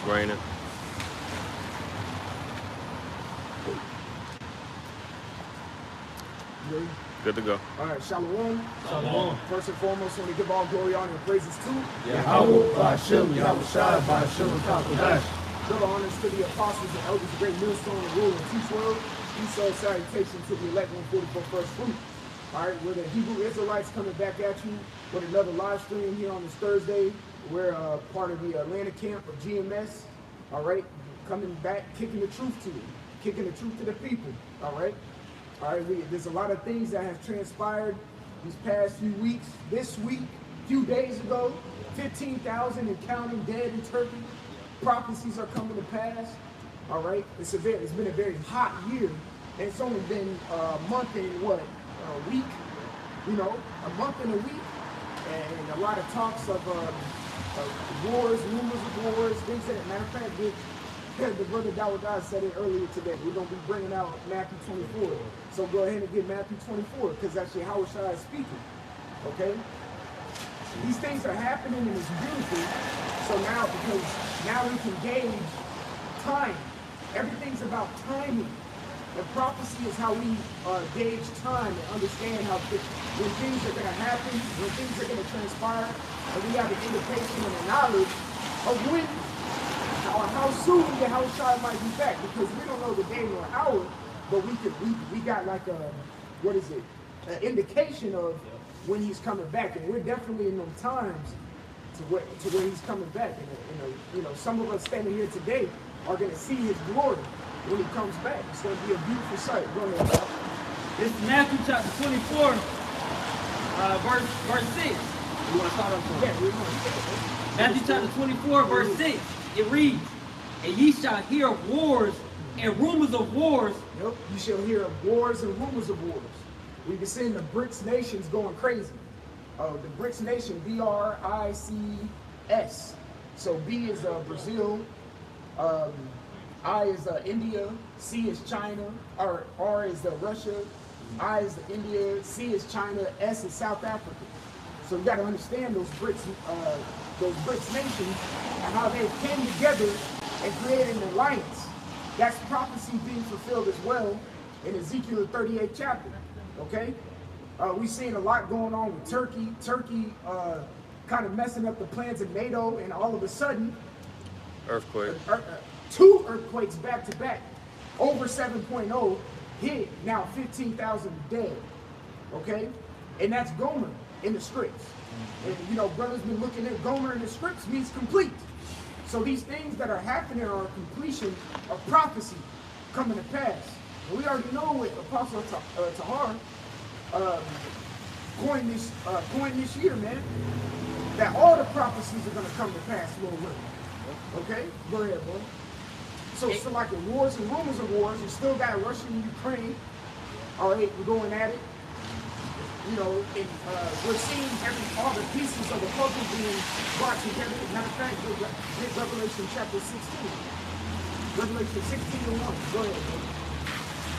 raining. Ready? Good to go. All right, Shalom. Shalom. First and foremost, I want to give all glory, honor, and praises to Yahweh, Ba'Shem, Yahushua, Ba'Shem, Kakadash. double honors to the apostles and elders, the great millstone and rule and teach world. Esau salutation to the elect 144 first fruit. All right, we're the Hebrew Israelites coming back at you with another live stream here on this Thursday. We're part of the Atlanta camp of GMS. All right, coming back, kicking the truth to you, kicking the truth to the people. All right. All right, there's a lot of things that have transpired these past few weeks. This week, a few days ago, 15,000 and counting dead in Turkey. Prophecies are coming to pass. All right, it's been a very hot year, and it's only been a month and what, a week? You know, a month and a week, and a lot of talks of wars, rumors of wars, things that. Matter of fact, the brother Dawud said it earlier today. We're going to be bringing out Matthew 24. So go ahead and get Matthew 24, because that's Yahushua is speaking. Okay? These things are happening and it's beautiful. So now, because now we can gauge time. Everything's about timing. And prophecy is how we gauge time and understand how when things are going to happen, when things are going to transpire, and we have an indication and a knowledge of when or how soon the Yahushua might be back, because we don't know the day nor hour, but we got like a, what is it, an indication of when he's coming back, and we're definitely in those times to where he's coming back. And you know, some of us standing here today are going to see his glory when he comes back. It's going to be a beautiful sight. Go ahead, bro. This is Matthew chapter 24, verse 6. You want to start off? Yeah, we're going. Matthew chapter 24, verse 6. It reads, "And ye shall hear of wars and rumors of wars." Yep, you shall hear of wars and rumors of wars. We've been seeing the BRICS nations going crazy. The BRICS nation, B-R-I-C-S. So B is Brazil, I is India, C is China, R is Russia, I is India, C is China, S is South Africa. So you got to understand those BRICS nations and how they came together and created an alliance. That's prophecy being fulfilled as well in Ezekiel 38th chapter. Okay, we've seen a lot going on with Turkey. Turkey kind of messing up the plans of NATO, and all of a sudden, Earthquake. 2 earthquakes back to back, over 7.0 hit. Now 15,000 dead. Okay, and that's Gomer in the scripts. And you know, brothers been looking at Gomer in the scripts means complete. So these things that are happening are a completion of prophecy coming to pass. And we already know what Apostle Tahar coined this year, man, that all the prophecies are going to come to pass, Lord willing. Okay? Go ahead, bro. So it's like the wars and rumors of wars. You still got Russia and Ukraine. All right, we're going at it. You know, and we're seeing all the pieces of the puzzle being brought together. Matter of fact, get Revelation chapter 16. Revelation 16:1. Go ahead, bro.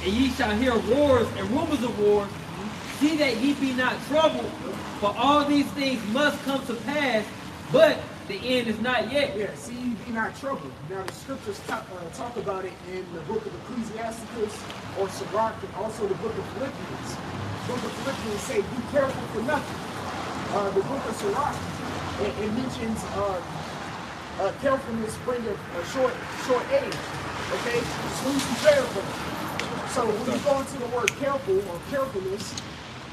"And ye shall hear wars and rumors of wars. See that ye be not troubled, for all these things must come to pass, but the end is not yet." Yeah, see, ye be not troubled. Now, the scriptures talk about it in the book of Ecclesiasticus or Sirach, and also the book of Philippians. The book of Philippians say, be careful for nothing. The book of Sirach, it mentions carefulness bring a short age. Okay? So we be careful. So when you go into the word careful or carefulness,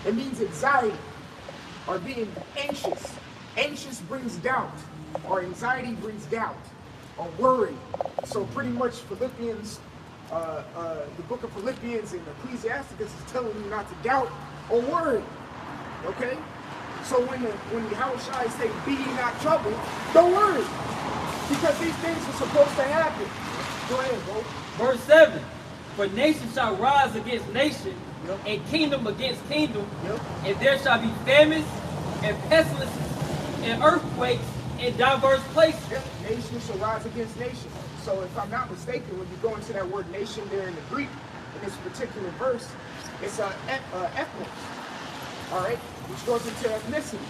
it means anxiety or being anxious. Anxious brings doubt, or anxiety brings doubt, or worry. So pretty much Philippians, the book of Philippians and Ecclesiasticus is telling you not to doubt or worry. Okay? So when the Yahushua say, "Be ye not troubled," don't worry, because these things are supposed to happen. Go ahead, bro. Verse 7. "For nation shall rise against nation, and kingdom against kingdom, and there shall be famines and pestilences and earthquakes in diverse places." Nation shall rise against nation. So if I'm not mistaken, when you go into that word nation there in the Greek, in this particular verse, it's ethnos, all right, which goes into ethnicity,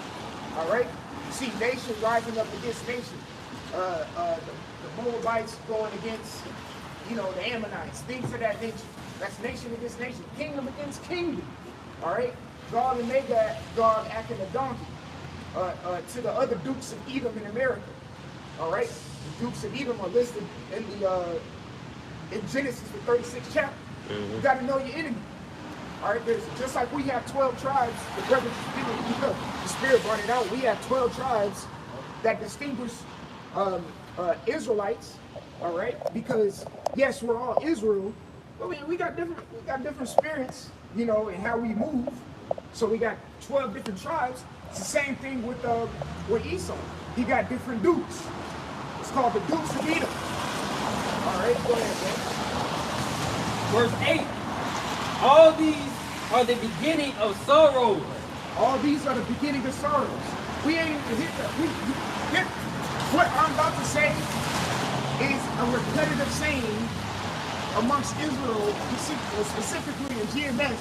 all right? You see nation rising up against nation. the Moabites going against, you know, the Ammonites, things of that nature. That's nation against nation, kingdom against kingdom. All right, Gog and Magog, Gog acting a donkey to the other dukes of Edom in America. All right, the dukes of Edom are listed in the in Genesis, the 36th chapter. You got to know your enemy. All right, there's just like we have 12 tribes. The brothers, the Spirit brought it out. We have 12 tribes that distinguish Israelites. All right, because yes, we're all Israel, but we got different spirits, you know, in how we move. So we got 12 different tribes. It's the same thing with Esau. He got different dukes. It's called the Dukes of Edom. All right, go ahead, bro. Verse 8. All these are the beginning of sorrows. All these are the beginning of sorrows. We ain't even hit that. What I'm about to say is a repetitive saying amongst Israel, specifically in GMS.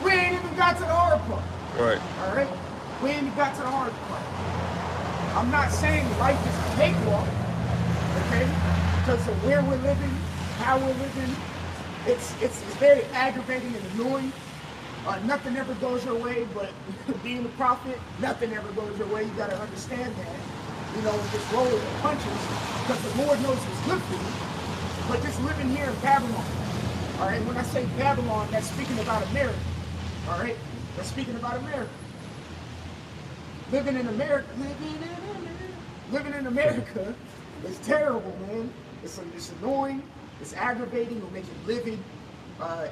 We ain't even got to the hard part. Right. All right? We ain't even got to the hard part. I'm not saying life is a cakewalk, okay? Because of where we're living, how we're living, it's very aggravating and annoying. Nothing ever goes your way, but being a prophet, nothing ever goes your way. You got to understand that. You know, just roll with the punches, because the Lord knows what's good for you. But just living here in Babylon, all right? When I say Babylon, that's speaking about America, all right? That's speaking about America. Living in America is terrible, man. It's annoying, it's aggravating, it'll make you livid,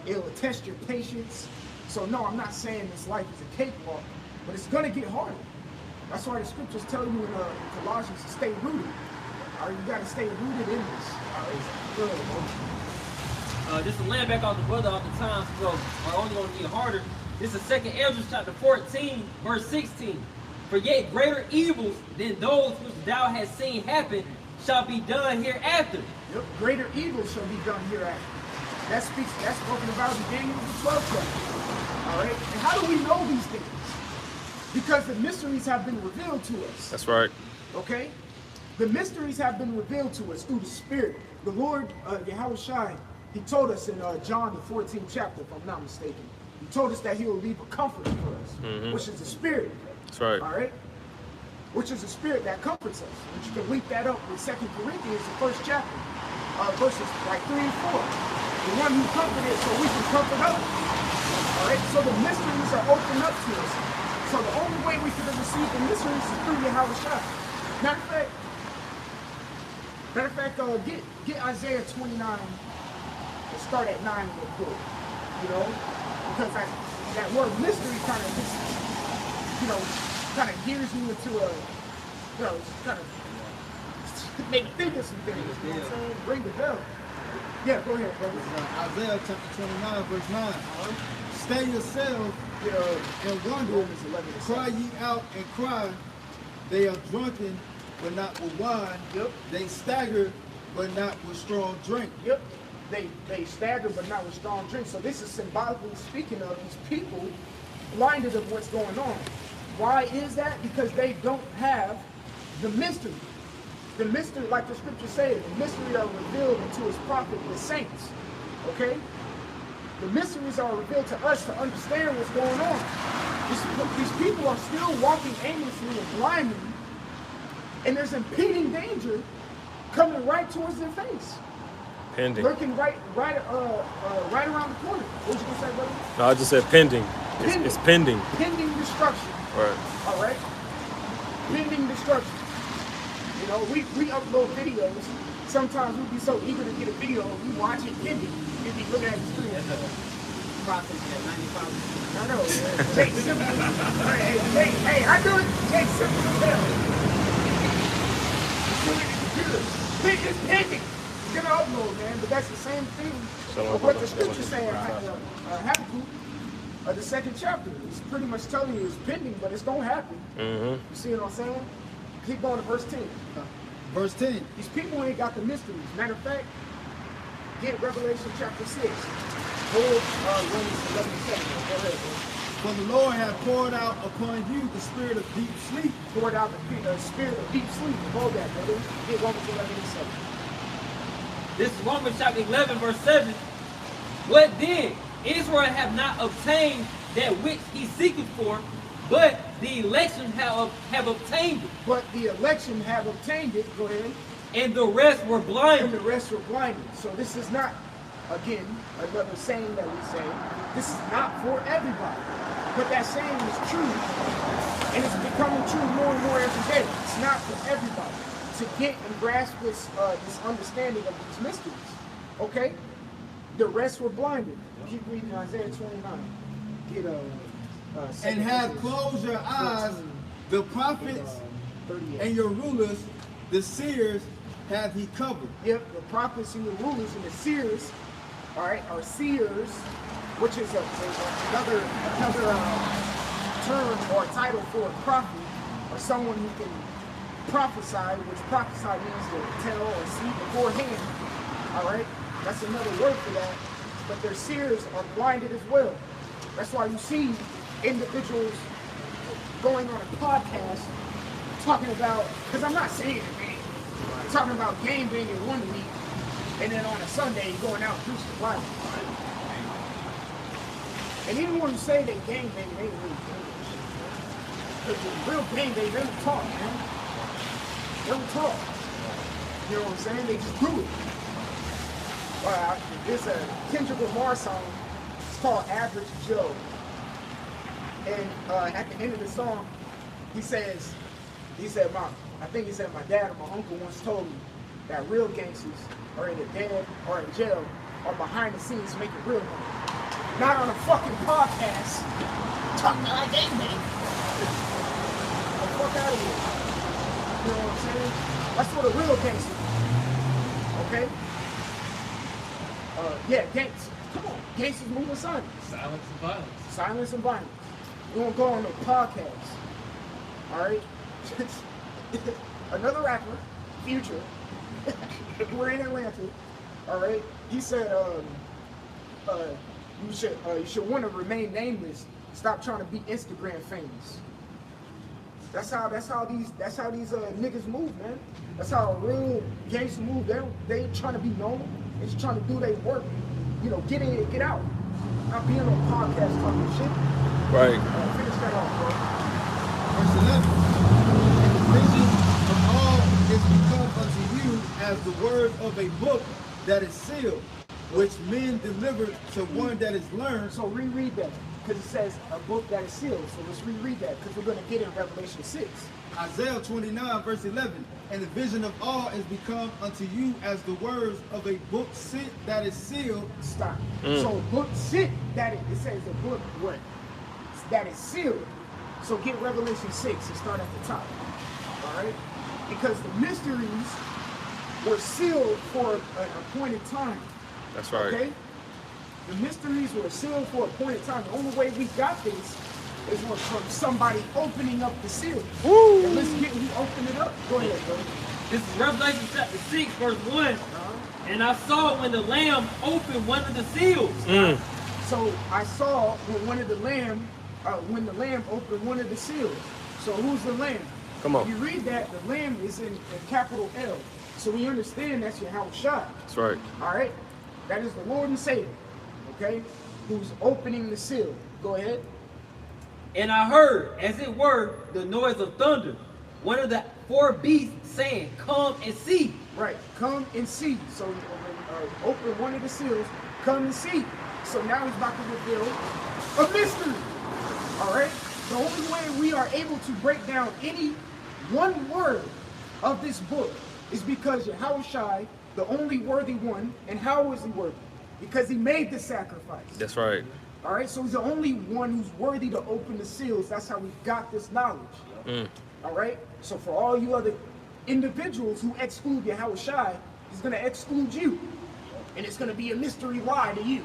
it'll test your patience. So no, I'm not saying this life is a cakewalk, but it's gonna get harder. That's why the scriptures tell you in Colossians to stay rooted. All right, you gotta stay rooted in this. All right, Just to land back on the brother all the time, so we're only gonna get harder. This is 2nd Ezra chapter 14, verse 16. For yet greater evils than those which thou hast seen happen shall be done hereafter. Yep, greater evils shall be done hereafter. That's spoken about in Daniel the 12th chapter. All right, and how do we know these things? Because the mysteries have been revealed to us. That's right. Okay? The mysteries have been revealed to us through the Spirit. The Lord, Yahweh Shai, he told us in John the 14th chapter, if I'm not mistaken, he told us that he will leave a comforter for us, which is the Spirit. That's right. All right? Which is the Spirit that comforts us. And you can link that up with 2 Corinthians, the 1st chapter, verses like 3 and 4. The one who comforted so we can comfort others. All right? So the mysteries are opened up to us. So the only way we could have received the mysteries is through Yahweh Shai. Matter of fact, get Isaiah 29 and start at 9 real quick. You know? Because that word mystery kind of just, you know, kind of gears you into a, you know, kind of make think of some things. You know what I'm saying? Ring the bell. Yeah, go ahead, brother. Isaiah chapter 29, verse 9. Stay yourselves and wonder, cry ye out and cry. They are drunken, but not with wine. Yep. They stagger, but not with strong drink. Yep. They stagger, but not with strong drink. So this is symbolically speaking of these people blinded of what's going on. Why is that? Because they don't have the mystery. The mystery, like the scripture says, the mystery are revealed into his prophet, the saints. Okay? The mysteries are revealed to us to understand what's going on. These people are still walking aimlessly and blindly, and there's impending danger coming right towards their face. Pending. Lurking right around the corner. What you gonna say, brother? No, I just said pending. It's pending. Pending destruction. Right. All right. Pending destruction. You know, we upload videos. Sometimes we be so eager to get a video, we watch it pending. We be looking at the screen. Process at 95. I know. Jay Simple. Hey, I do it. Jay Simple. It's pending. It's gonna upload, man. But that's the same thing of what the scripture saying. Habakkuk, the 2nd chapter. It's pretty much telling you it's pending, but it's gonna happen. You see what I'm saying? Keep going to verse 10. Verse 10. These people ain't got the mysteries. Matter of fact, get Revelation chapter 6. Hold Romans 11:7. Go ahead, bro. For the Lord hath poured out upon you the spirit of deep sleep. Poured out the spirit of deep sleep. Hold that, brother. Get Romans 11:7. This is Romans chapter 11, verse 7. What then? Israel have not obtained that which he seeketh for, but the election have obtained it. But the election have obtained it. Go ahead. And the rest were And blinded. the rest were blinded. So this is not, again, another saying that we say. This is not for everybody. But that saying is true. And it's becoming true more and more every day. It's not for everybody to get and grasp this understanding of these mysteries. Okay? The rest were blinded. Keep reading Isaiah 29. Get And have closed your eyes, the prophets 38. and your rulers, the seers, hath he covered. Yep, the prophets and the rulers and the seers, all right, are seers, which is another term or title for a prophet, or someone who can prophesy, which prophesy means to tell or see beforehand. All right, that's another word for that. But their seers are blinded as well. That's why you see individuals going on a podcast talking about, because I'm not saying it, man. Talking about game banging one week, and then on a Sunday going out and preaching the Bible. And anyone who say they game banging, they ain't really game banging. Because the real game banging, they don't talk, man. They don't talk. You know what I'm saying? They just do it. There's a Kendrick Lamar song. It's called Average Joe. And at the end of the song, he said, I think he said my dad or my uncle once told me that real gangsters are either dead or in jail or behind the scenes making real money. Not on a fucking podcast talking about gangbang. Get the fuck out of here. You know what I'm saying? That's what a real gangster is. Okay? Yeah, gangs. Come on. Gangsters move in silence. Silence and violence. Silence and violence. We won't go on no podcast. Alright? Another rapper, Future, we're in Atlanta. Alright? He said you should want to remain nameless. Stop trying to be Instagram famous. That's how these niggas move, man. That's how a real gangster move. They trying to be known. They just trying to do their work. You know, get in, get out. Not being on a podcast talking shit. Right. Finish that off, bro. Verse 11. And the vision of all is become unto you as the word of a book that is sealed, which men deliver to one that is learned. So reread that, because it says a book that is sealed. So let's reread that, because we're going to get in Revelation 6. Isaiah 29, verse 11. And the vision of all is become unto you as the words of a book sent that is sealed. Stop. So a book sent that it says a book what? That is sealed. So get Revelation 6 and start at the top. All right? Because the mysteries were sealed for an appointed time. That's right. Okay? The mysteries were sealed for a appointed time. The only way we got this is from somebody opening up the seal. Woo. And let's get who opened it up. Go ahead, bro. This is Revelation chapter 6, verse 1. And I saw when the Lamb opened one of the seals. So I saw when the Lamb opened one of the seals. So who's the Lamb? Come on. If you read that, the Lamb is in capital L. So we understand that's Yahushua. That's right. All right? That is the Lord and Savior. Okay? Who's opening the seal. Go ahead. And I heard, as it were, the noise of thunder. One of the four beasts saying, come and see. Right. Come and see. So open one of the seals. Come and see. So now he's about to reveal a mystery. All right? The only way we are able to break down any one word of this book is because Yahushua, the only worthy one, and how is he worthy? Because he made the sacrifice. That's right. All right? So he's the only one who's worthy to open the seals. That's how we got this knowledge. All right? So for all you other individuals who exclude Yahushua, he's going to exclude you. And it's going to be a mystery lie to you.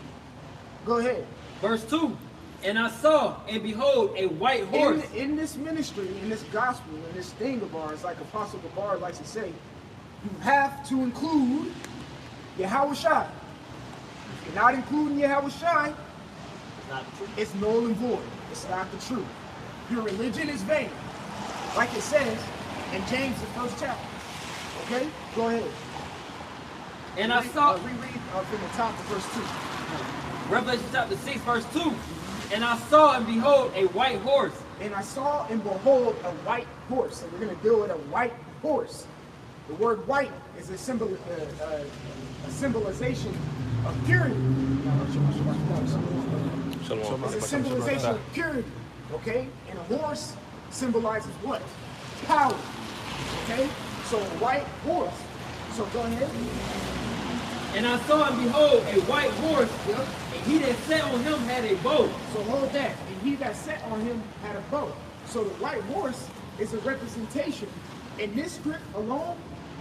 Go ahead. Verse 2. And I saw, and behold, a white horse. In this ministry, in this gospel, in this thing of ours, like Apostle Gabar likes to say, you have to include Yahushua. If you're not including Yahushua, not the truth. It's null and void. It's not the truth. Your religion is vain. Like it says in James, the first chapter. Okay? Go ahead. And I saw, reread from the top of verse 2. Revelation chapter 6, verse 2. And I saw and behold a white horse. And I saw and behold a white horse. And we're going to deal with a white horse. The word white is a symbolization of purity. Shalom. It's a symbolization of purity. Okay? And a horse symbolizes what? Power. Okay? So a white horse. So go ahead. And I saw and behold a white horse, and he that sat on him had a bow. So hold that. And he that sat on him had a bow. So the white horse is a representation. And this script alone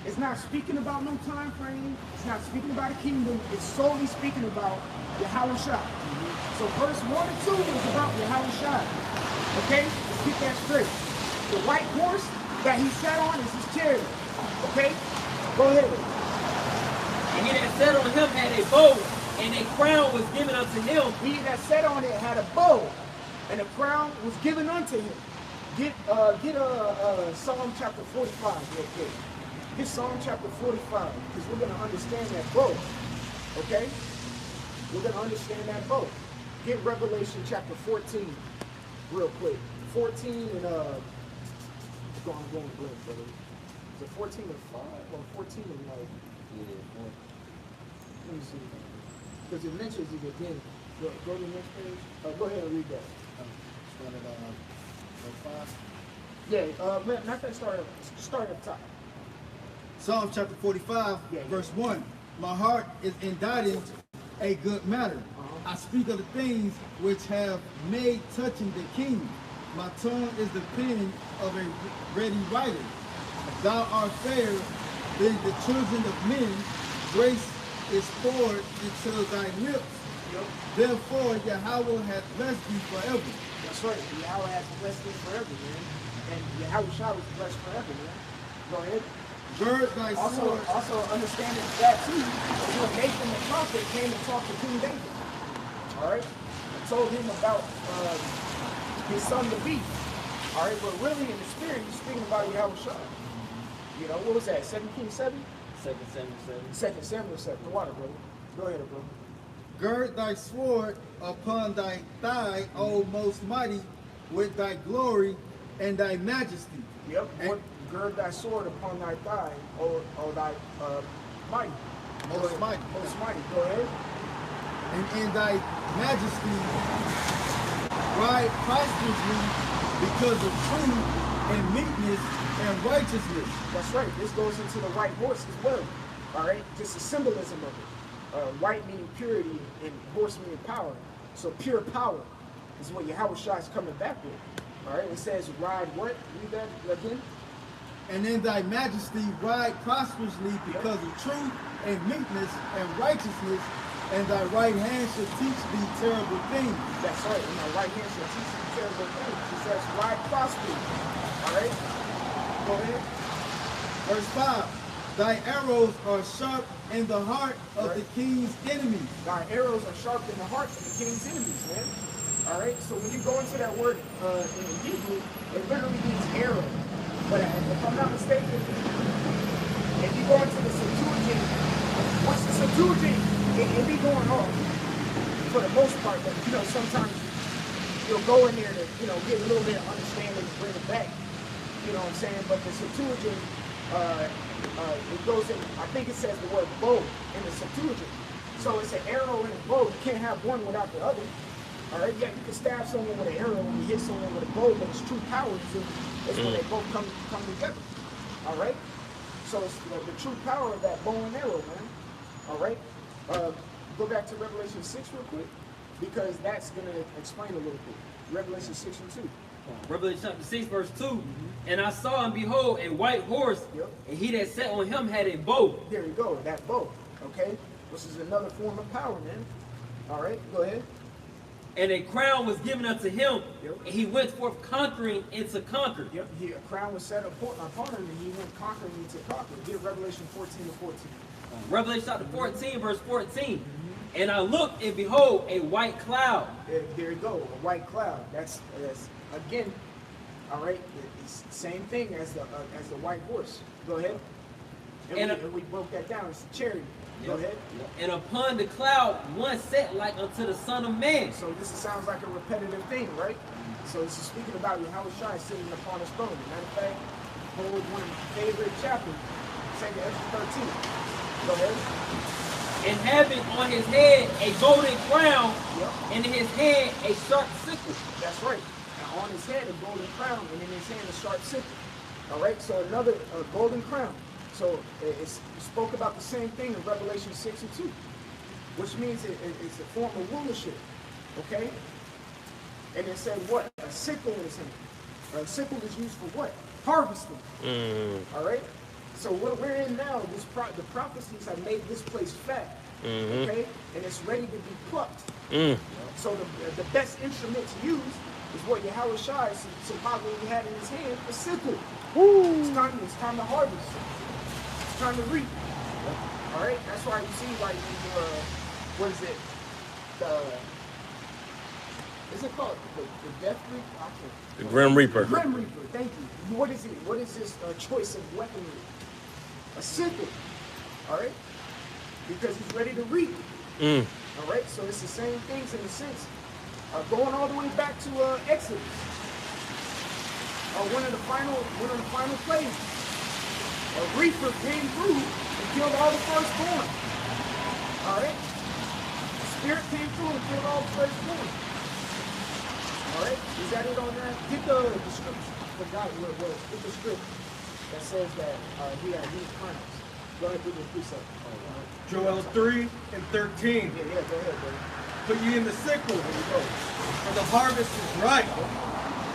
is not speaking about no time frame. It's not speaking about a kingdom. It's solely speaking about Yahweh Shai. So verse 1 and 2 is about Yahweh Shai. Okay? Let's get that straight. The white horse that he sat on is his chariot. Okay? Go ahead. And he that sat on him had a bow, and a crown was given unto him. He that sat on it had a bow, and a crown was given unto him. Get Psalm chapter 45 real quick. Get Psalm chapter 45, because we're going to understand that bow. Okay? We're going to understand that bow. Get Revelation chapter 14 real quick. 14 and I'm going blank, brother. Is it 14 and 5 or 14 and like? Let me see. Because it mentions it again. Go to the next page. Go ahead and read that. Yeah, not that start up top. Psalm chapter 45, verse 1. My heart is inditing a good matter. I speak of the things which have made touching the king. My tongue is the pen of a ready writer. Thou art fair than the children of men. Grace is poured into thy lips. Therefore, Yahweh hath blessed thee forever. That's right. Yahweh has blessed thee forever, man. And Yahweh Shai was blessed forever, man. Go ahead. Gird thy sword. Also understanding that too, is when Nathan the prophet came and talked to King David. All right, and told him about his son the beast. All right, but really in the spirit, he's speaking about Yahweh Shai. You know, what was that? 2 Kings 7? 2 Samuel 7. 2 Samuel 7. The water, brother. Go ahead, bro. Gird thy sword upon thy thigh, O most mighty, with thy glory and thy majesty. Yep. Gird thy sword upon thy thigh, or thy mighty. Most mighty. Most mighty. Go ahead. And in thy majesty ride prosperously because of truth and meekness and righteousness. That's right. This goes into the white horse as well. All right. Just a symbolism of it. White meaning purity and horse meaning power. So pure power is what Yahweh Shai is coming back with. All right. It says ride what? Read that again. And in thy majesty ride prosperously because of truth and meekness and righteousness, and thy right hand shall teach thee terrible things. That's right. And thy right hand shall teach thee terrible things. It says ride prosperously. All right. Go ahead. Verse 5. Thy arrows are sharp in the heart of the king's enemies. Thy arrows are sharp in the heart of the king's enemies, man. All right. So when you go into that word in Hebrew, it literally means arrow. But if I'm not mistaken, if you go into the Septuagint, once the Septuagint, it be going off for the most part, but you know, sometimes you'll go in there to, you know, get a little bit of understanding and bring it back. You know what I'm saying? But the Septuagint, it goes in, I think it says the word bow in the Septuagint. So it's an arrow and a bow. You can't have one without the other. All right, yeah, you can stab someone with an arrow when you hit someone with a bow, but it's true power is when they both come together. All right, so it's the true power of that bow and arrow, man. All right, go back to Revelation 6 real quick, because that's gonna explain a little bit. Revelation 6 and 2. Revelation chapter 6, verse 2. And I saw and behold a white horse, and he that sat on him had a bow. There you go, that bow. Okay, this is another form of power, man. All right, go ahead. And a crown was given unto him, and he went forth conquering and to conquer. Yep, a crown was set upon him, and he went conquering and to conquer. Get Revelation 14 to 14. Revelation chapter 14, verse 14. And I looked, and behold, a white cloud. There you go, a white cloud. That's again, all right. It's the same thing as the white horse. Go ahead. And we broke that down. It's the chariot. Go ahead. And upon the cloud one sat like unto the Son of Man. So this sounds like a repetitive thing, right? So this is speaking about Yahweh Shai sitting upon his throne. Matter of fact, hold one of my favorite chapters, 2 Ezra 13. Go ahead. And having on his head a golden crown, Yep. and in his hand a sharp sickle. That's right. And on his head a golden crown, and in his hand a sharp sickle. All right. So another golden crown. So it spoke about the same thing in Revelation 6 and 2, which means it's a form of rulership. Okay. And it said what? A sickle in his hand. A sickle is used for what? Harvesting. All right. So what we're in now, the prophecies have made this place fat. Okay, and it's ready to be plucked. So the best instrument to use is what Yahweh Shai symbolically had in his hand, a sickle. It's time to harvest. It's time to reap. All right, that's why you see like what is it? Is it called the Death Reaper? The Grim Reaper. Grim Reaper. Thank you. What is it? What is this choice of weaponry? A sickle. All right, because he's ready to reap. All right, so it's the same things in a sense. Going all the way back to Exodus. One of the final plagues. A reaper came through and killed all the firstborn. All right, the spirit came through and killed all the firstborn. All right, is that it on that? Get the script. I forgot what it was. Get the script that says that he had these crowns. Go ahead, do the precept. Joel 3 and 13. Yeah, go ahead, brother. Put ye in the sickle, for the harvest is ripe.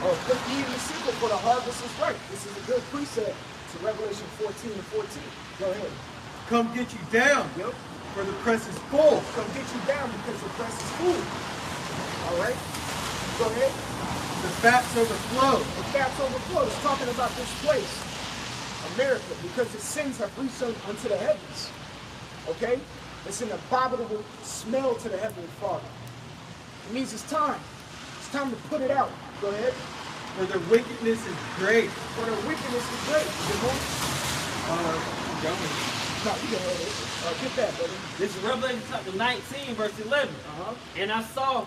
Oh, put ye in the sickle, for the harvest is ripe. This is a good precept to Revelation 14 and 14. Go ahead. Come get you down, Yep. for the press is full. Come get you down because the press is full. All right. Go ahead. The fats overflow. The fats overflow. It's talking about this place, America, because its sins have reached unto the heavens. Okay? It's an abominable smell to the Heavenly Father. It means it's time. It's time to put it out. Go ahead. For their wickedness is great. For their wickedness is great. No, you can have it. Get that, brother. This is Revelation chapter 19, verse 11. And I saw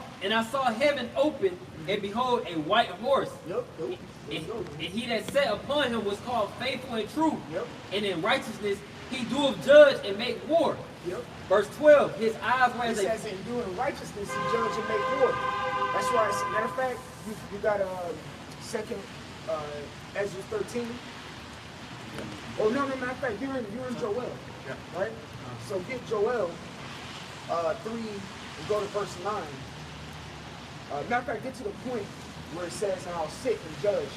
heaven open, and behold, a white horse. Yep. And he that sat upon him was called Faithful and True. Yep. And in righteousness he doeth judge and make war. Yep. Verse 12, his eyes were It as says in doing righteousness he judge and make war. That's why, as a matter of fact, you got second Ezra 13. Oh no, matter of fact, you're in Joel. Yeah. Right? So get Joel 3 and go to verse 9. Matter of fact, get to the point where it says, and I'll sit and judge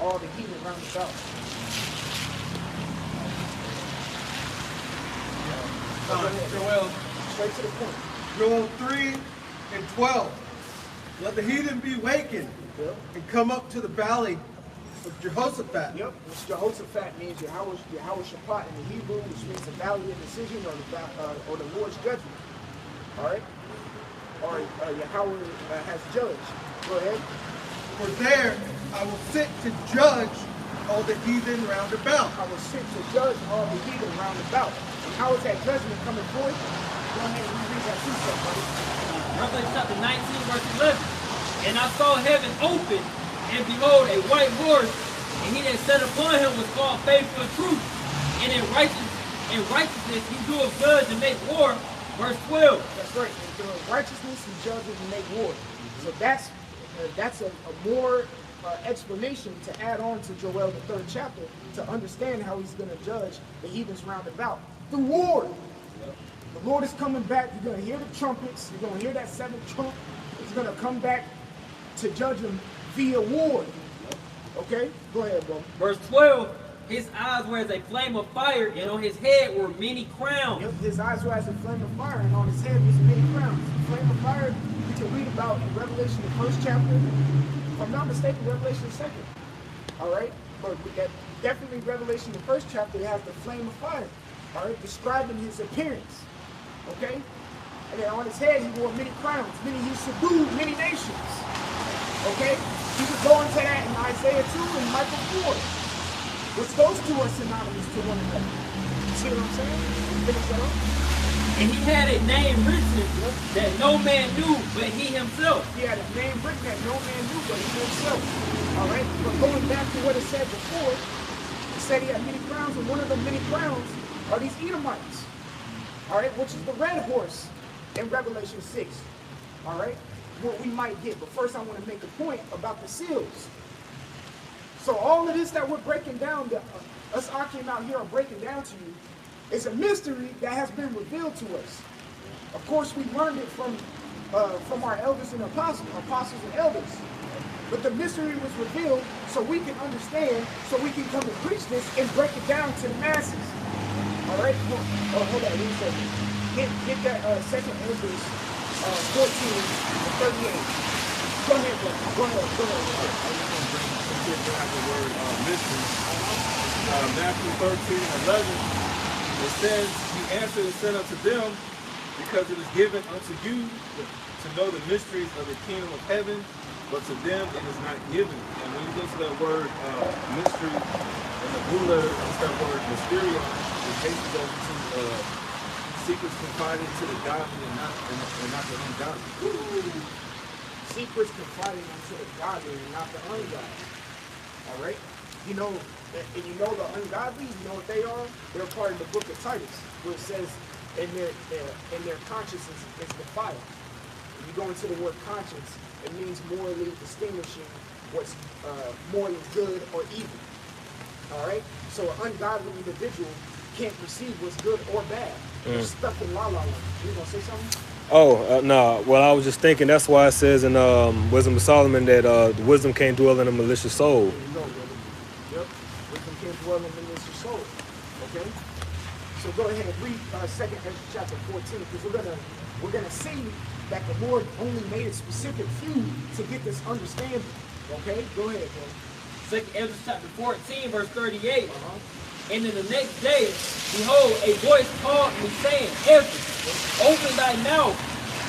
all the heathen round about. Joel, Straight to the point. Joel 3 and 12. Let the heathen be wakened Yep. and come up to the valley of Jehoshaphat. Yep. Which Jehoshaphat means Yahweh Shaphat in the Hebrew, which means the valley of decision or the Lord's judgment. All right? Or Yahweh has judged. Go ahead. For there I will sit to judge all the heathen round about. I will sit to judge all the heathen round about. And how is that judgment coming forth? Go ahead and read that precept, buddy. Revelation chapter 19, verse 11. And I saw heaven open, and behold, a white horse, and he that sat upon him was called Faithful and True. And in righteousness he doeth judge and make war. Verse 12. That's right. And doing righteousness and judgment and make war. So that's a more explanation to add on to Joel the 3rd chapter to understand how he's going to judge the heathens round about through war. The Lord is coming back. You're going to hear the trumpets. You're going to hear that 7th trump. He's going to come back to judge them via war. Okay? Go ahead, bro. Verse 12. His eyes were as a flame of fire, and on his head were many crowns. Yep, his eyes were as a flame of fire, and on his head was many crowns. The flame of fire we can read about in Revelation, the 1st chapter. If I'm not mistaken, Revelation the 2nd. All right? But definitely Revelation, the 1st chapter, it has the flame of fire. all right, describing his appearance, okay? And then on his head, he wore many crowns, meaning he subdued many nations, okay? You could go into that in Isaiah 2 and Micah 4, which those two are synonymous to one another. You see what I'm saying? Finish that up. And he had a name written that no man knew but he himself. He had a name written that no man knew but he himself. All right? But going back to what it said before, it said he had many crowns, and one of the many crowns are these Edomites. All right? Which is the red horse in Revelation 6. All right? What we might get. But first I want to make a point about the seals. So all of this that we're breaking down, that us Akim out here are breaking down to you, is a mystery that has been revealed to us. Of course, we learned it from our elders and apostles and elders. But the mystery was revealed so we can understand, so we can come and preach this and break it down to the masses. All right? Oh, hold on, 1 second. Get that second Ezra's 14 and 38. Go ahead, bro. Go ahead. I just want to bring some people out the word mystery. Matthew 13:11. It says, he answered and said unto them, because it is given unto you to know the mysteries of the kingdom of heaven, but to them it is not given. And when you go to that word mystery, and the blue letter, it's that word mysterion, it basically goes into secrets confided to the godly and not the ungodly. Secrets confided unto the godly and not the ungodly. All right? You know, and you know the ungodly, you know what they are? They're part of the book of Titus, where it says, in their conscience is defiled. When you go into the word conscience, it means morally distinguishing what's morally good or evil. All right? So an ungodly individual can't perceive what's good or bad. They're stuck in la la land. You gonna say something? Oh, no. Well, I was just thinking that's why it says in Wisdom of Solomon that wisdom can't dwell in a malicious soul. There you go, brother. Yep. Wisdom can't dwell in the malicious soul. Okay? So go ahead and read 2nd Ezra chapter 14, because we're gonna see that the Lord only made a specific few to get this understanding. Okay? Go ahead, bro. 2nd Ezra chapter 14, verse 38. And in the next day, behold, a voice called me, saying, Ezra, open thy mouth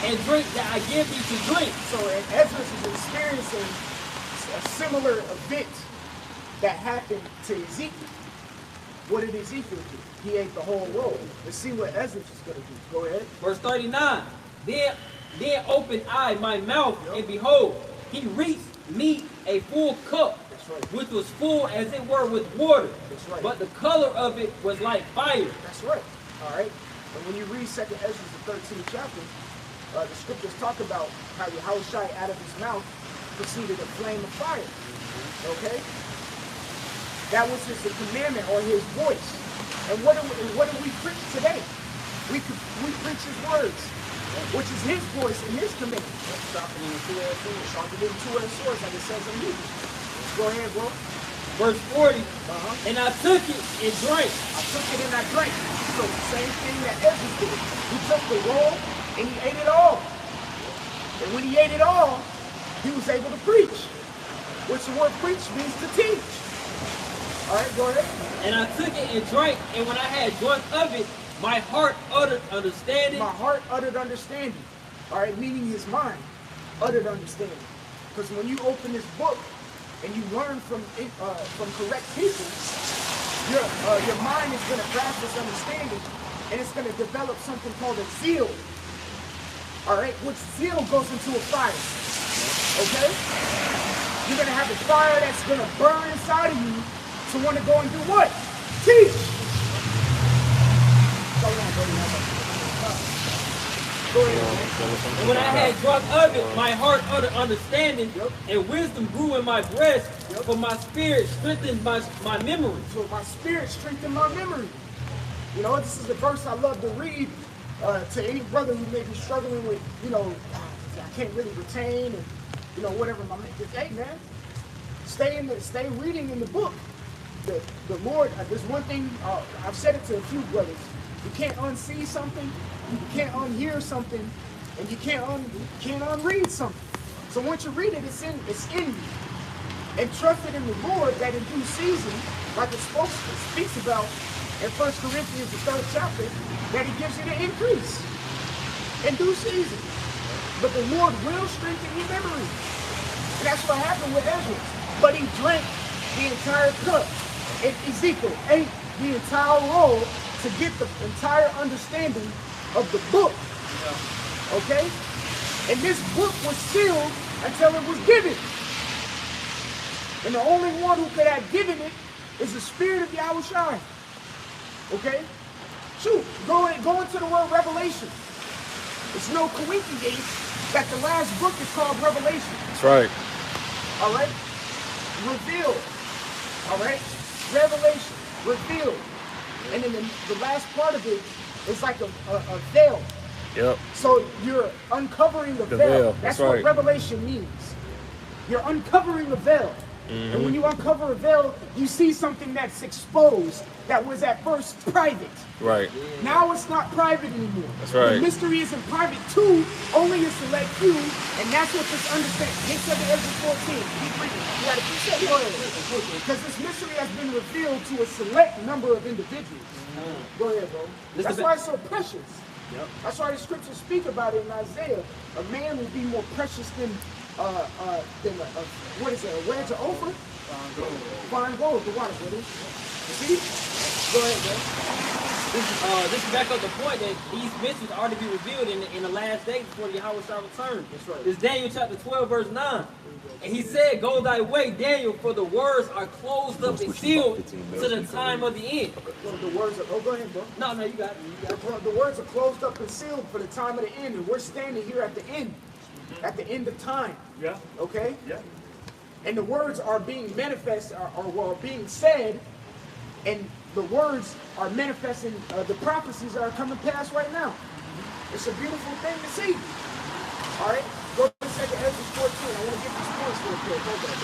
and drink that I give thee to drink. So Ezra is experiencing a similar event that happened to Ezekiel. What did Ezekiel do? He ate the whole roll. Let's see what Ezra is going to do. Go ahead. Verse 39. Then opened I my mouth, and behold, he reached me a full cup, right, which was full as it were with water. That's right. But the color of it was like fire. That's right. All right. And when you read 2nd Ezra, the 13th chapter, the scriptures talk about how Yahushua out of his mouth proceeded a flame of fire. Okay? That was just a commandment or his voice. And what do we preach today? We preach his words, which is his voice and his commandment. Sharpening the two-edged sword. Sharpening the two-edged swords, like it says in Hebrews. Go ahead, bro. Verse 40. And I took it and drank. I took it and I drank. So the same thing that Ezra did. He took the roll and he ate it all. And when he ate it all, he was able to preach. Which the word preach means to teach. All right, go ahead. And I took it and drank, and when I had drunk of it, my heart uttered understanding. My heart uttered understanding. All right, meaning his mind uttered understanding. Because when you open this book and you learn from correct people, your mind is going to grasp this understanding, and it's going to develop something called a zeal. All right, which zeal goes into a fire. Okay? You're going to have a fire that's going to burn inside of you to want to go and do what? Teach. Go ahead. And when I had drunk of it, my heart uttered understanding, and wisdom grew in my breast, for my spirit strengthened my memory. So my spirit strengthened my memory. You know, this is the verse I love to read to any brother who may be struggling with, I can't really retain, and whatever. Hey man, stay reading in the book. The Lord, there's one thing, I've said it to a few brothers. You can't unsee something, you can't unhear something, and you can't unread something. So once you read it, it's in you. And trust it in the Lord that in due season, like it speaks about, in 1 Corinthians, the 3rd chapter, that he gives you the increase in due season. But the Lord will strengthen your memory. And that's what happened with Ezra. But he drank the entire cup. And Ezekiel ate the entire roll to get the entire understanding of the book. Okay? And this book was sealed until it was given. And the only one who could have given it is the Spirit of Yahushua. Okay? Shoot, go into the word Revelation. It's no coincidence that the last book is called Revelation. That's right. All right? Revealed. All right? Revelation. Revealed. And then the last part of it is like a veil. Yep. So you're uncovering the veil. Veil. That's right. what revelation means. You're uncovering the veil. And when you uncover a veil, you see something that's exposed that was at first private. Right. Now it's not private anymore. That's right. The mystery isn't private to only a select few, and that's what this understands. Get to the Ezra 14. Keep reading. You gotta keep saying because this mystery has been revealed to a select number of individuals. Go ahead, bro. That's why it's so precious. Yep. That's why the scriptures speak about it in Isaiah. A man will be more precious than what is it? A wedge of Ophir? Fine gold. The water, brother. You see? Go ahead, bro. This is back up the point that these mysteries are to be revealed in the last days before the Yahweh shall return. That's right. This is Daniel chapter 12, verse 9. And he said, go thy way, Daniel, for the words are closed up and sealed to the time of the end. The words are, go ahead, bro. No, you got it. The words are closed up and sealed for the time of the end, and we're standing here at the end of time. Yeah. Okay? Yeah. And the words are being manifest, or being said, and the words are manifesting the prophecies that are coming past right now. It's a beautiful thing to see. All right? Go to 2 Ezra 14. I want to get these points real quick. Hold on,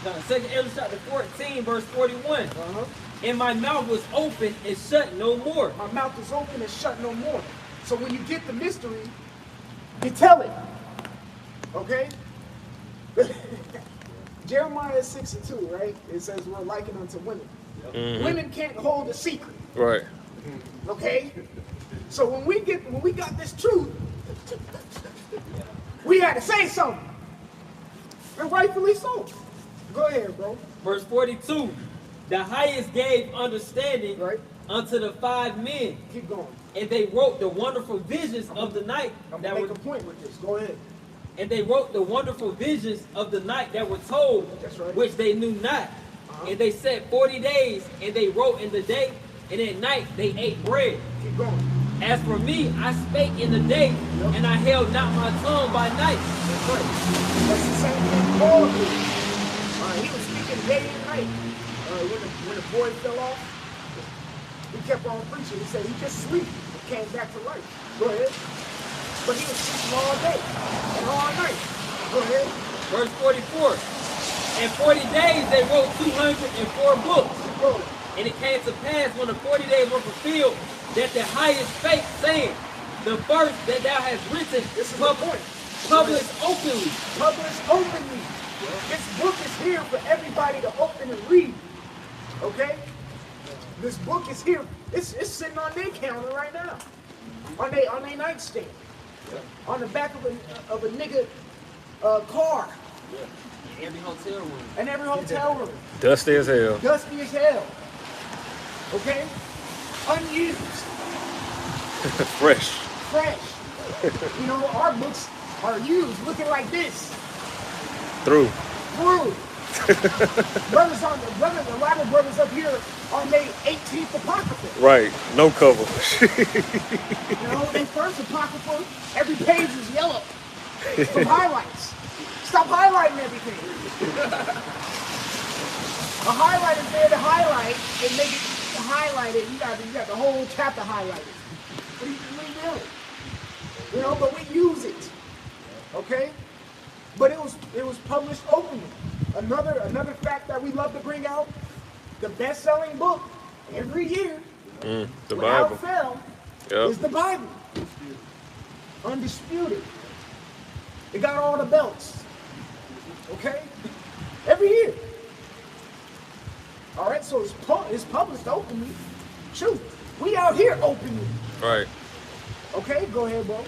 bro. 2 Ezra chapter 14, verse 41. Uh-huh. And my mouth was open and shut no more. My mouth is open and shut no more. So when you get the mystery, you tell it. Okay? Jeremiah 6:2, right? It says we're likened unto women. Women can't hold a secret. Right. Okay? So when we got this truth, we had to say something. And rightfully so. Go ahead, bro. Verse 42. The highest gave understanding Right. unto the 5 men. Keep going. And they wrote the wonderful visions of the night I'm that gonna were make a point with this. Go ahead. and they wrote the wonderful visions of the night that were told, That's right. which they knew not. And they said 40 days, and they wrote in the day, and at night they ate bread. Keep going. As for me, I spake in the day, and I held not my tongue by night. That's right. That's the same thing Paul did. He was speaking day and night. When the boy fell off, he kept on preaching. He said he just sleep and came back to life. Go ahead. But he was preaching all day and all night. Go ahead. Verse 44. In 40 days they wrote 204 books. Go. And it came to pass when the 40 days were fulfilled that the highest spake, saying, the first that thou hast written This is the point. published openly. Published openly. This book is here for everybody to open and read. Okay? This book is here. It's sitting on their counter right now. On their nightstand. On the back of a nigga car. Every hotel room. In every hotel room. Dusty as hell. Dusty as hell. Okay? Unused. Fresh. Fresh. You know, our books are used looking like this. Through. Through. A lot of brothers up here on their 18th Apocrypha. Right. No cover. You know, their first Apocrypha, every page is yellow. Some highlights. Stop highlighting everything. A highlight is there to highlight and make it highlighted. You got the whole chapter highlighted. What are you doing? You know, but we use it. Okay? But it was published openly. Another fact that we love to bring out, the best-selling book every year, The without Bible. fail, Yep. is the Bible. Undisputed. It got all the belts. Okay? Every year. All right, so it's published openly. Shoot, we out here openly. Right. Okay, go ahead, bro.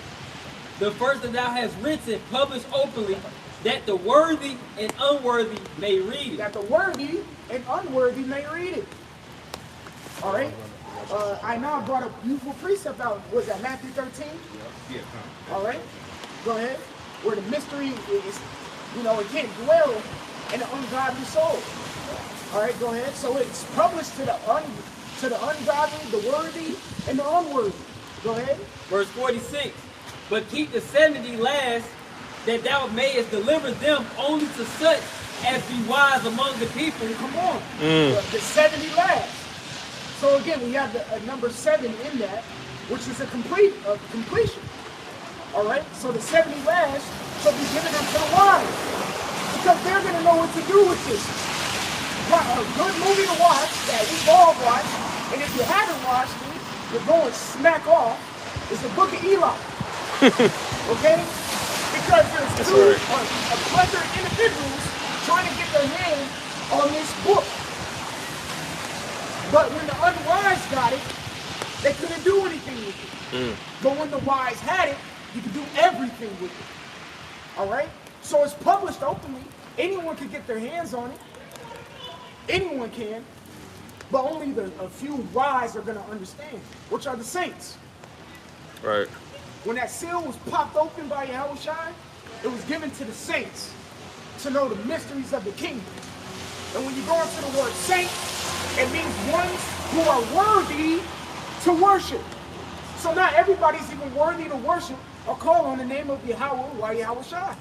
The first that thou hast written, published openly, that the worthy and unworthy may read it. That the worthy and unworthy may read it. All right. I now brought a beautiful precept out. Was that Matthew 13? Yeah. All right. Go ahead. Where the mystery is, you know, it can't dwell in an ungodly soul. All right. Go ahead. So it's published to the ungodly, the worthy, and the unworthy. Go ahead. Verse 46. But keep the 70 last, that thou mayest deliver them only to such as be wise among the people. Come on. The 70 last. So again, we have the number 7 in that, which is a completion. All right. So the 70 last shall be given unto the wise, because they're going to know what to do with this. A good movie to watch that we've all watched, and if you haven't watched it, you're going smack off, is the Book of Eli. Okay? Because there's a plethora of individuals trying to get their hands on this book. But when the unwise got it, they couldn't do anything with it. But when the wise had it, you could do everything with it. All right? So it's published openly. Anyone can get their hands on it. Anyone can. But only a few wise are going to understand, which are the saints. Right. When that seal was popped open by Yahushua, it was given to the saints to know the mysteries of the kingdom. And when you go into the word saint, it means ones who are worthy to worship. So not everybody's even worthy to worship or call on the name of Yahweh or Yahushua.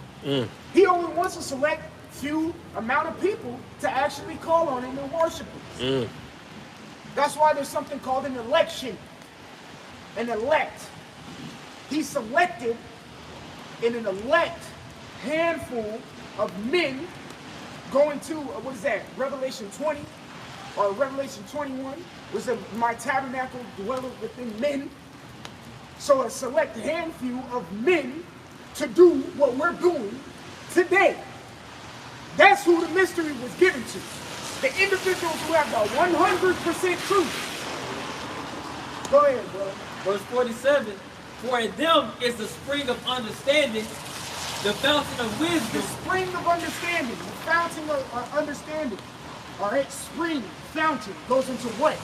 He only wants a select few amount of people to actually call on him and worship him. That's why there's something called an election. An elect. He selected in an elect handful of men going to, what is that, Revelation 20 or Revelation 21, was that my tabernacle dwelleth within men. So a select handful of men to do what we're doing today. That's who the mystery was given to. The individuals who have the 100% truth. Go ahead, bro. Verse 47. For in them is the spring of understanding, the fountain of The wisdom. spring of understanding, the fountain of understanding. All right, spring, fountain, goes into what?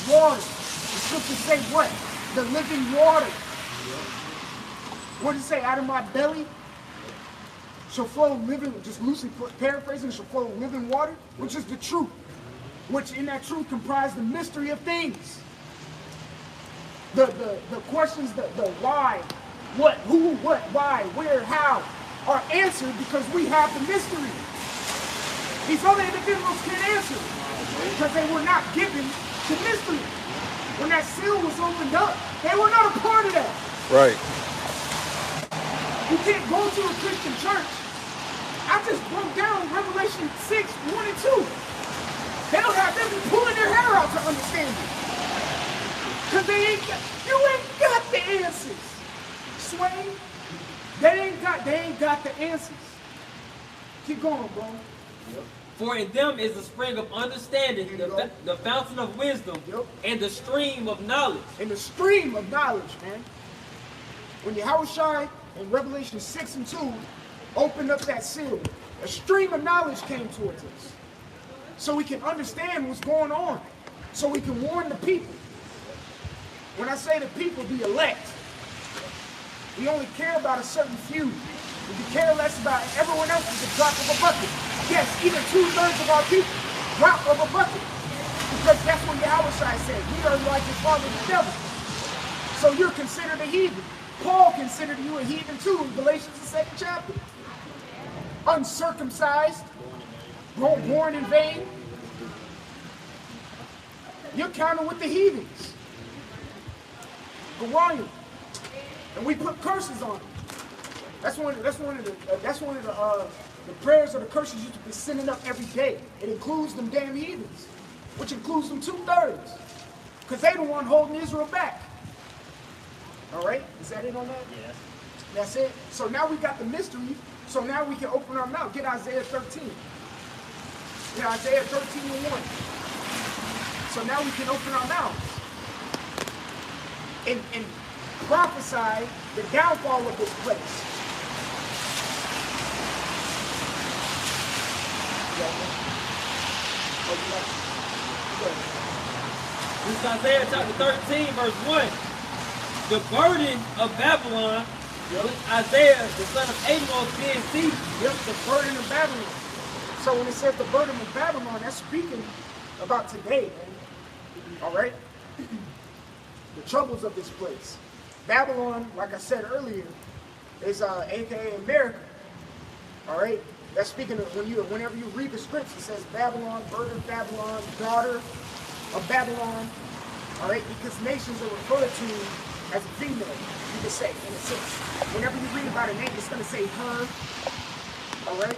Water. The scriptures say what? The living water. What does it say? Out of my belly shall flow living, just loosely paraphrasing, shall flow living water, which is the truth. Which in that truth comprise the mystery of things. The questions, the why, what, who, what, why, where, how, are answered because we have the mystery. These other individuals can't answer because they were not given the mystery. When that seal was opened up, they were not a part of that. Right. You can't go to a Christian church. I just broke down Revelation 6, 1 and 2. They don't have them pulling their hair out to understand it. Because you ain't got the answers. Sway, they ain't got the answers. Keep going, bro. Yep. For in them is the spring of understanding, the fountain of wisdom, and the stream of knowledge. And the stream of knowledge, man. When Yahushua in Revelation 6 and 2 opened up that seal, a stream of knowledge came towards us. So we can understand what's going on. So we can warn the people. When I say the people, the elect, we only care about a certain few. We can care less about everyone else is a drop of a bucket. Yes, even 2/3 of our people, drop of a bucket. Because that's what Yahushua said. We are like his father the devil. So you're considered a heathen. Paul considered you a heathen too in Galatians the 2nd chapter. Uncircumcised, born in vain. You're counted with the heathens. Gawaiim. And we put curses on them. That's one of the prayers or the curses you should be sending up every day. It includes them damn heathens, which includes them 2/3, because they the one holding Israel back. All right, is that it on that? Yes. That's it. So now we got the mystery. So now we can open our mouth. Get Isaiah 13. Get Isaiah 13 and 1. So now we can open our mouths and prophesy the downfall of this place. This is Isaiah chapter 13, verse 1. The burden of Babylon, with Isaiah, the son of Amos, being seized. Yep, the burden of Babylon. So when it says the burden of Babylon, that's speaking about today, man. All right? The troubles of this place. Babylon, like I said earlier, is aka America. All right? That's speaking of whenever you read the scripts, it says Babylon, burden of Babylon, daughter of Babylon. All right? Because nations are referred to as a female, you can say, in a sense. Whenever you read about a name, it's going to say her. All right?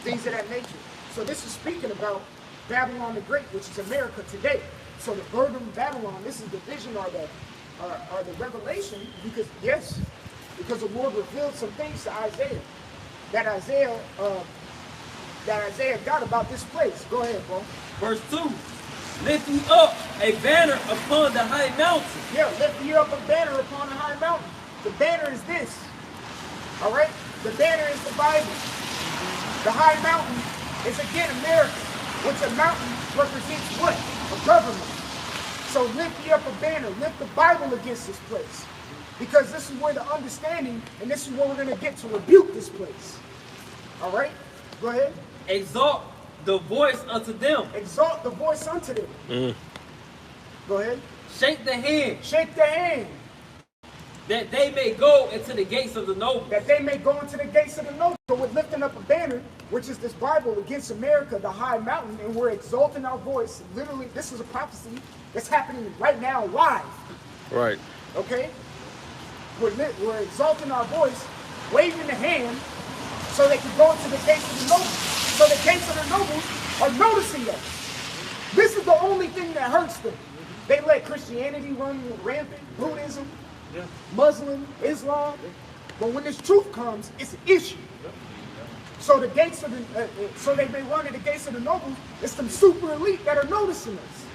Things of that nature. So this is speaking about Babylon the Great, which is America today. So the burden of Babylon, this is the vision or the revelation, because because the Lord revealed some things to Isaiah that Isaiah got about this place. Go ahead, bro. Verse 2. Lift ye up a banner upon the high mountain. Yeah, lift ye up a banner upon the high mountain. The banner is this. All right? The banner is the Bible. The high mountain is again America, which a mountain represents what? A government. So lift ye up a banner, lift the Bible against this place. Because this is where the understanding, and this is where we're going to get to rebuke this place. All right? Go ahead. Exalt the voice unto them. Exalt the voice unto them. Go ahead. Shake the hand. Shake the hand. That they may go into the gates of the noble. That they may go into the gates of the noble. So we're lifting up a banner, which is this Bible, against America, the high mountain, and we're exalting our voice. Literally, this is a prophecy that's happening right now, live. Right. Okay? We're exalting our voice, waving the hand, so they can go into the gates of the nobles. So the gates of the nobles are noticing us. This is the only thing that hurts them. They let Christianity run rampant, Buddhism, Muslim, Islam. But when this truth comes, it's an issue. So the gates of the, so they may run to the gates of the nobles. It's some super elite that are noticing us.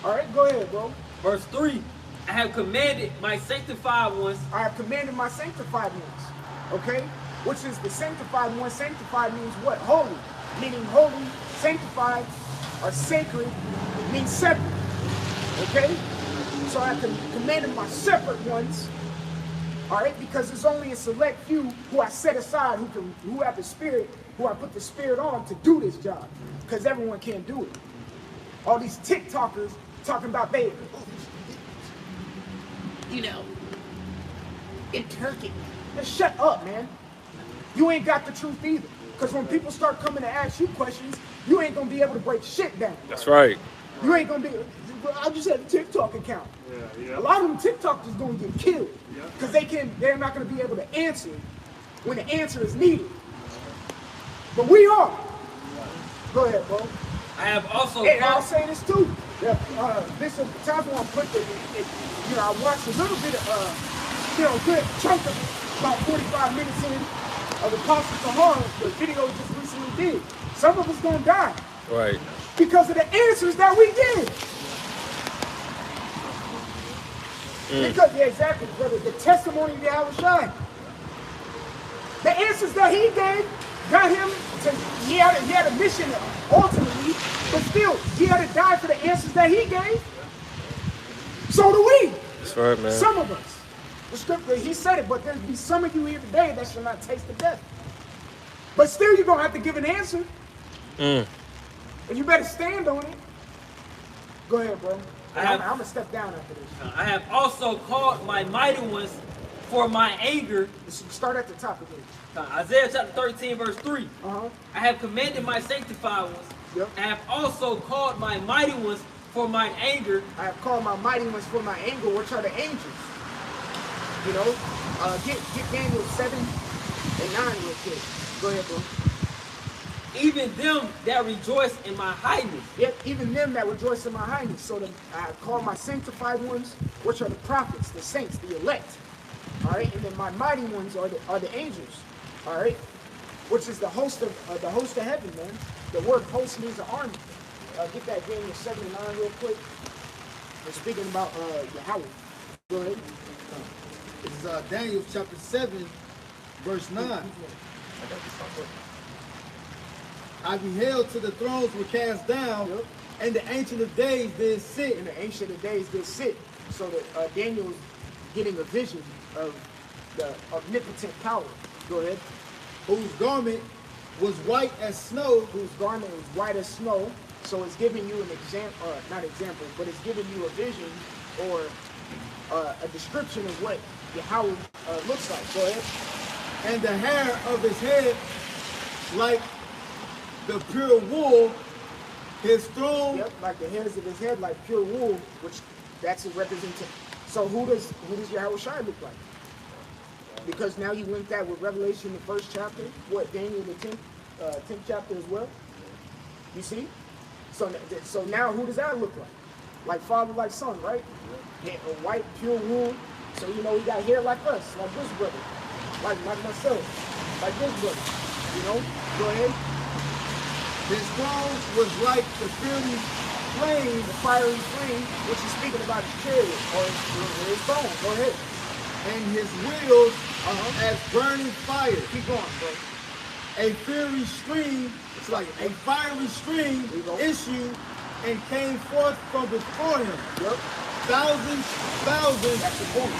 All right, go ahead, bro. Verse 3. I have commanded my sanctified ones. I have commanded my sanctified ones. Okay? Which is the sanctified one. Sanctified means what? Holy. Meaning holy, sanctified, or sacred, means separate. Okay? So I have commanded my separate ones. All right? Because there's only a select few who I set aside, who have the spirit, who I put the spirit on to do this job. Because everyone can't do it. All these TikTokers talking about they, you know, in Turkey. Just shut up, man. You ain't got the truth either. Because when people start coming to ask you questions, you ain't going to be able to break shit down. That's right. You ain't going to be, I just had a TikTok account. A lot of them TikTokers going to get killed. Because they're not going to be able to answer when the answer is needed. But we are. Go ahead, bro. I have also. Hey, I'll say this too. Bishop Tazwan put I watched a little bit of, good chunk of about 45 minutes in of the Apostle Tahar, the video just recently did. Some of us gonna die. Right. Because of the answers that we did. Because, yeah, exactly, brother. The testimony of Yahushua. The answers that he gave got him to, he had a mission ultimately, but still, he had to die for the answers that he gave. So do we. That's right, man. Some of us. The scripture, he said it, but there'll be some of you here today that shall not taste the death. But still, you're going to have to give an answer. And you better stand on it. Go ahead, bro. I'm going to step down after this. I have also called my mighty ones for my anger. Start at the top again. Isaiah chapter 13, verse 3. I have commanded my sanctified ones. Yep. I have also called my mighty ones for mine anger. I have called my mighty ones for my anger, which are the angels. You know, get Daniel 7 and 9 real quick. Go ahead, bro. Even them that rejoice in my highness. Yep, even them that rejoice in my highness. So I have called my sanctified ones, which are the prophets, the saints, the elect. All right, and then my mighty ones are the angels. All right, which is the host of heaven, man. The word host means an army. get that Daniel 7 and 9 real quick. We're speaking about Yahweh. Go ahead. This is Daniel chapter 7, verse 9. I beheld till the thrones were cast down, Yep. and the Ancient of Days did sit. And the Ancient of Days did sit. So that Daniel was getting a vision of the omnipotent power. Go ahead. Whose garment was white as snow, Whose garment was white as snow. So it's giving you an example, not example, but it's giving you a vision or a description of what Yahweh looks like. Go ahead. and the hair of his head like the pure wool. His throne, Yep, like the hairs of his head, like pure wool, which that's a representation. So who does Yahweh Shai look like? Because now you link that with Revelation, the 1st chapter, what Daniel the 10th chapter as well. You see? So now who does that look like? Like father, like son, right? Yeah, a white, pure wool. So you know he got hair like us, like this brother, like myself, like this brother. You know? Go ahead. his throne was like the fiery flame, The fiery flame, which is speaking about his chariot or his throne. Go ahead. and his wheels as burning fire. Keep going, bro. A fiery stream, it's like a fiery stream There you go. issued and came forth from before him. Yep. Thousands That's the point.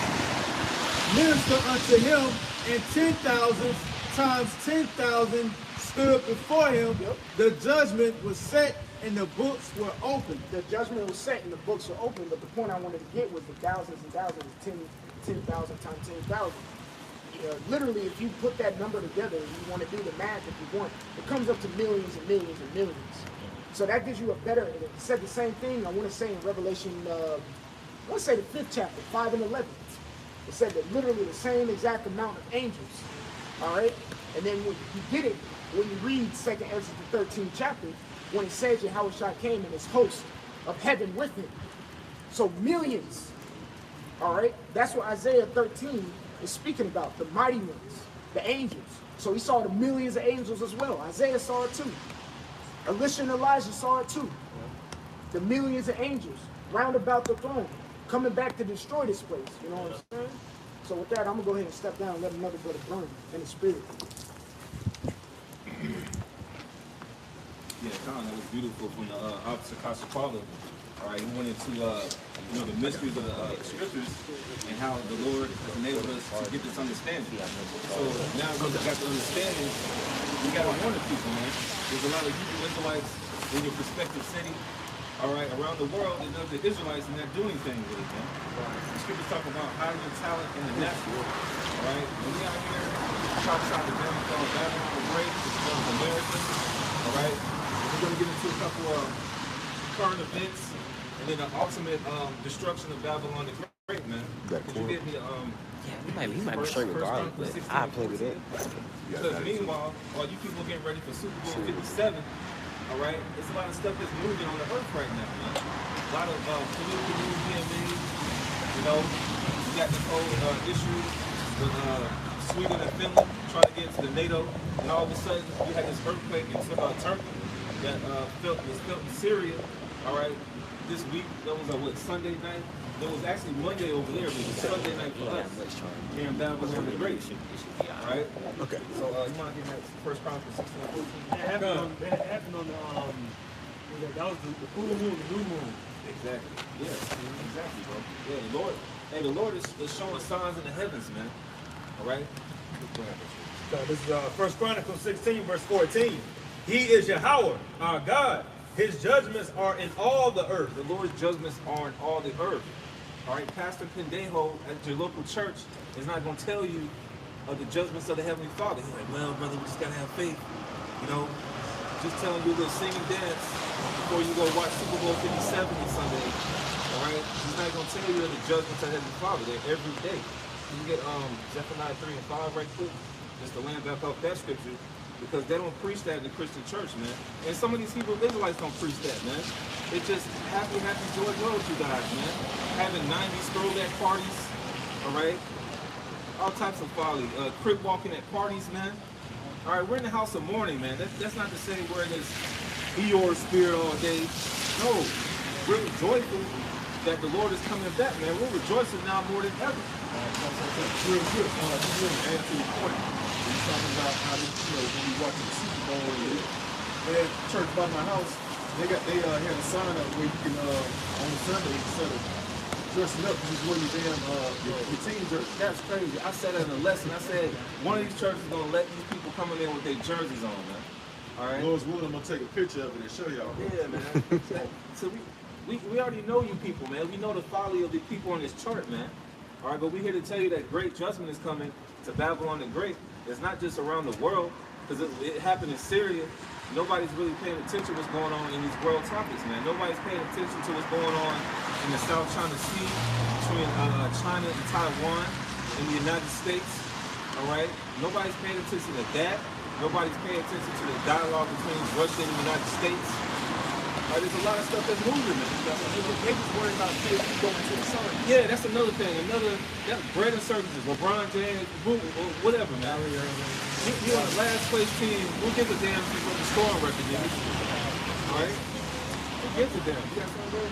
minister unto him, and 10,000 times 10,000 stood before him. Yep. The judgment was set and the books were opened. The judgment was set and the books were open, but the point I wanted to get was the thousands and thousands, 10,000 times 10,000. Literally, if you put that number together, you want to do the math if you want, it comes up to millions and millions and millions. So that gives you a better, it said the same thing, I want to say in Revelation, I want to say the 5th chapter, 5 and 11. It said that literally the same exact amount of angels, all right? And then when you get it, when you read 2nd Ezra, the 13th chapter, when it says Yahweh Shai came and his host of heaven with him. So millions, all right? That's what Isaiah 13 is speaking about, the mighty ones, the angels. So he saw the millions of angels as well. Isaiah saw it too. Elisha and Elijah saw it too. The millions of angels round about the throne, coming back to destroy this place. You know what I'm saying? So with that, I'm going to go ahead and step down and let another brother burn in the spirit. Yeah, Con, that was beautiful from the Officer Kasapala. All right, he went into the mysteries of the scriptures and how the Lord has enabled us to get this understanding. So now we got the understanding, we got to warn the people, man. There's a lot of Hebrew Israelites in your prospective city, all right, around the world that know the Israelites and they're doing things with it, man. The scriptures talk about hiding your talent in the natural, all right? When we out here, prophesy to them, called Babylon the Great, it's called America, all right? We're going to get into a couple of current events and then the ultimate destruction of Babylon the Great, man. Could you get me Yeah, he might be straight regardless, but I play with it. Because meanwhile, while you people getting ready for Super Bowl 57, all right, it's a lot of stuff that's moving on the earth right now, man. A lot of political moves being made. You know, you got this whole issue with Sweden and Finland trying to get into the NATO, and all of a sudden you had this earthquake in Turkey that was felt in Syria. All right, this week that was what, Sunday night. There was actually Monday over there, but it was Sunday night for us here in Babylon the Great. Right? Okay. So you want to get that First Chronicles 16 and 14? That happened on the that was the full moon, the new moon. Exactly. Yeah. Exactly, bro. Yeah, the Lord is showing signs in the heavens, man. All right. So this is First Chronicles 16, verse 14. He is Yahweh, our God. His judgments are in all the earth. The Lord's judgments are in all the earth. All right. Pastor Pendejo at your local church is not going to tell you of the judgments of the Heavenly Father. He's like, well, brother, we just got to have faith. You know, just telling you a little sing and dance before you go watch Super Bowl 57 on Sunday. All right. He's not going to tell you of the judgments of the Heavenly Father. They're every day. You can get Zephaniah 3 and 5 right quick, just to land back off that scripture, because they don't preach that in the Christian church, man. And some of these Hebrew Israelites don't preach that, man. It's just happy, joy with you guys, man. Having 90s throwback parties, all right? All types of folly. Crip walking at parties, man. All right, we're in the house of mourning, man. That's not to say we're in this Eeyore spirit all day. No, we're joyful that the Lord is coming back, man. We're rejoicing now more than ever. Real good. Just really add to the point. We're talking about how this, when we watch the Super Bowl, and church by my house, they had a sign up where you can on Sunday instead of dressing up, you just wear your damn your team jersey. That's crazy. I said that in a lesson. I said one of these churches is gonna let these people come in there with their jerseys on, man. All right. Lord's willing, I'm gonna take a picture of it and show y'all. Yeah, man. So we already know you people, man. We know the folly of the people on this chart, man. All right, but we're here to tell you that great judgment is coming to Babylon the Great. It's not just around the world, because it happened in Syria. Nobody's really paying attention to what's going on in these world topics, man. Nobody's paying attention to what's going on in the South China Sea, between China and Taiwan, in the United States, all right? Nobody's paying attention to that. Nobody's paying attention to the dialogue between Russia and the United States. There's a lot of stuff that's moving, man. They just worried about kids going to the sun. Yeah, that's another thing. That's bread and circuses. LeBron James, whatever, man. You're on the last place team. We'll give a damn what the scoring record is. All right? We'll give a damn. You got something, bro?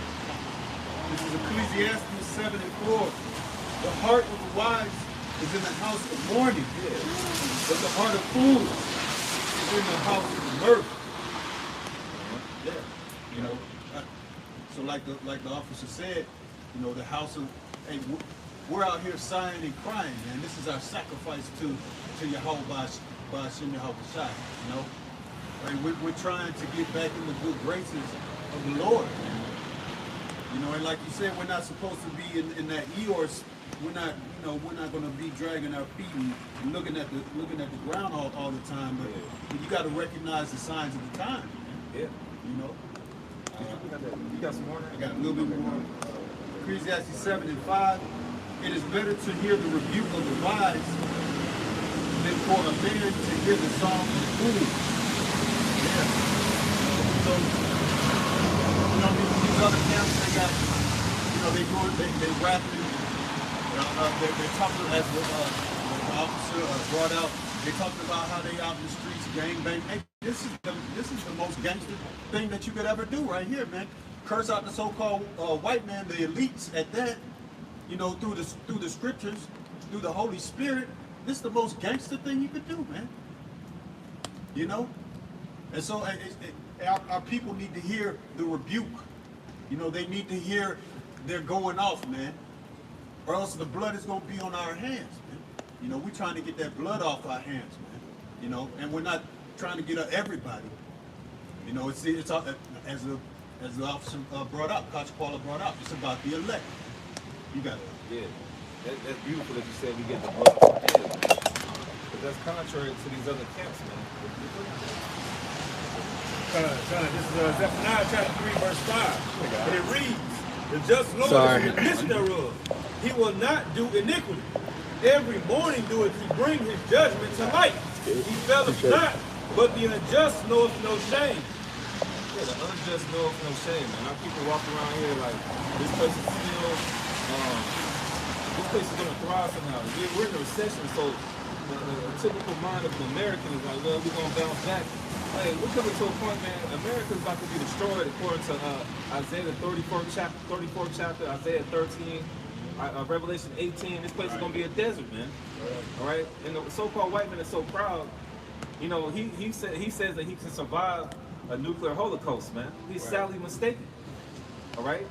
This is Ecclesiastes 7 and 4. The heart of the wise is in the house of mourning, but the heart of fools is in the house of mirth. Yeah, you know. So like the officer said, you know, the house of, hey, we're out here sighing and crying, man. This is our sacrifice to Yahweh by Hashem Yahweh Shai, you know. Right? We're trying to get back in the good graces of the Lord. You know, and like you said, we're not supposed to be in that Eeyore. We're not, you know, we're not going to be dragging our feet and looking at the ground all the time. But you got to recognize the signs of the time. Yeah. You know. You got some more? I got a little bit more. Ecclesiastes 7 and 5. It is better to hear the rebuke of the wise than for a man to hear the song of the fool. Yeah. So, you know, these other camps, they got, you know, they rapping. They're talking, as the officer brought out, they're talking about how they out in the streets gangbang. Hey, this is the most gangster thing that you could ever do right here, man. Curse out the so-called white man, the elites at that, you know, through the scriptures, through the Holy Spirit. This is the most gangster thing you could do, man. You know? And so our people need to hear the rebuke. You know, they need to hear they're going off, man. Or else the blood is going to be on our hands, man. You know, we're trying to get that blood off our hands, man. You know, and we're not trying to get everybody. You know, it's as the officer brought up, Coach Paula brought up, it's about the elect. You got it. Yeah. That's beautiful that you said we get the blood off our hands, man. But that's contrary to these other camps, man. This is Zephaniah chapter 3, verse 5. And it reads, the just Lord is in the midst thereof. He will not do iniquity. Every morning doeth he bring his judgment to light. He faileth not, but the unjust knoweth no shame. Yeah, the unjust knoweth no shame, man. Our people walk around here like this place is still, this place is gonna thrive somehow. We're in a recession, so the typical mind of an American is like, well, we're gonna bounce back. Hey, we're coming to a point, man. America's about to be destroyed according to Isaiah 34th chapter, Isaiah 13, Revelation 18. This place is gonna be a desert, man. All right, and the so-called white man is so proud. You know, he says that he can survive a nuclear holocaust, man. He's sadly mistaken. All right,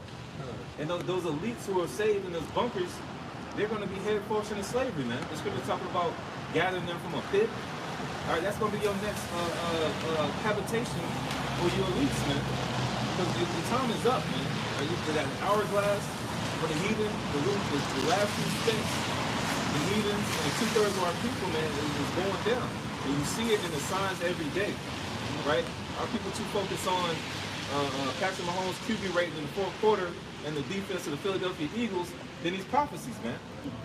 and those elites who are saved in those bunkers, they're going to be head first into slavery, man. The scripture talking about gathering them from a pit. All right, that's going to be your next habitation for your elites, man. Because the time is up, man. That hourglass for the heathen, the last few states, the heathens, and 2/3 of our people, man, is going down. And you see it in the signs every day, right? Our people too focused on Patrick Mahomes' QB rating in the fourth quarter and the defense of the Philadelphia Eagles than these prophecies, man.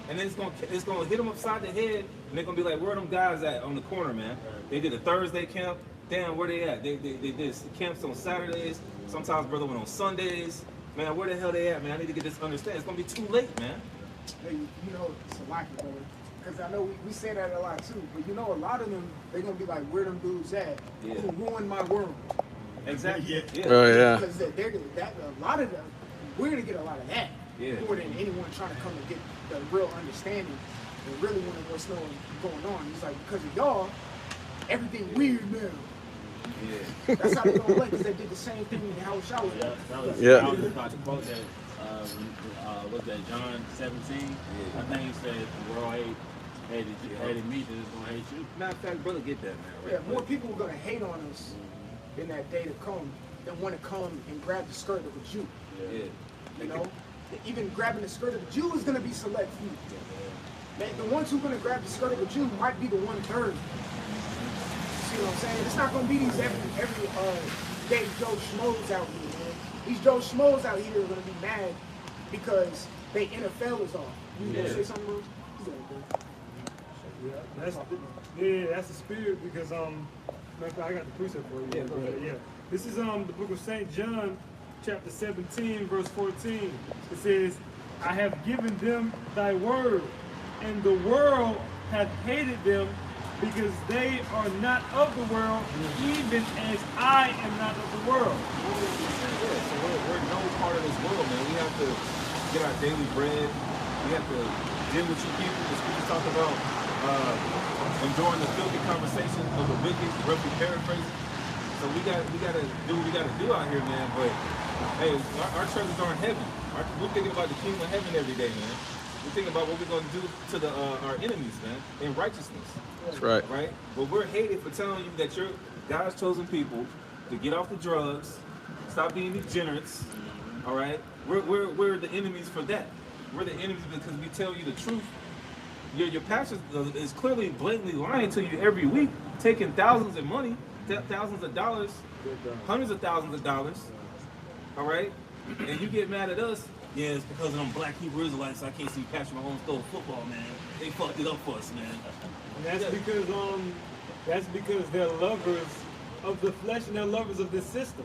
And then it's gonna hit them upside the head, and they're gonna be like, where are them guys at on the corner, man? They did a Thursday camp. Damn, where they at? They did camps on Saturdays. Sometimes brother went on Sundays. Man, where the hell they at, man? I need to get this understand. It's gonna be too late, man. Hey, you know, it's a lot, brother. Because I know we say that a lot too. But you know, a lot of them, they're gonna be like, where them dudes at? Yeah. Who ruined my world? Exactly. Yeah. Oh yeah. Because a lot of them, we're gonna get a lot of that. Yeah. More than anyone trying to come and get the real understanding and really want to what's going on. It's like because of y'all, everything weird now. Yeah. That's how they gonna play because they did the same thing in Howard Shower. Yeah. I was about to quote that. What's that? John 17. I think he said the world hated me, then it's gonna hate you. Matter of fact, brother, get that, man. Right? Yeah, more people are gonna hate on us in that day to come than want to come and grab the skirt of a Jew. Yeah. You know, even grabbing the skirt of a Jew is gonna be select few. Man, the ones who are gonna grab the skirt of a Jew might be the 1/3. See what I'm saying? It's not gonna be these every day Joe Schmoes out here, man. These Joe Schmoes out here are gonna be mad because they NFL is off. You gonna say something, bro? That's the spirit because I got the precept for you. Yeah. This is the book of St. John, chapter 17, verse 14. It says, I have given them thy word, and the world hath hated them because they are not of the world, even as I am not of the world. Yeah, so we're no part of this world, man. We have to get our daily bread. We have to deal with you people. The scripture talk about enjoying the filthy conversation of the wicked, roughly paraphrasing. So we gotta do what we gotta do out here, man. But hey, our treasures aren't heavy. We're thinking about the kingdom of heaven every day, man. We're thinking about what we're gonna do to our enemies, man, in righteousness. That's right. Right? But we're hated for telling you that you're God's chosen people to get off the drugs, stop being degenerates. All right? We're the enemies for that. We're the enemies because we tell you the truth. Your pastor is clearly blatantly lying to you every week, taking thousands of money, thousands of dollars, hundreds of thousands of dollars. All right? And you get mad at us. Yeah, it's because of them black Hebrew Israelites. I can't see Patrick Mahomes throw football, man. They fucked it up for us, man. And that's because they're lovers of the flesh and they're lovers of this system.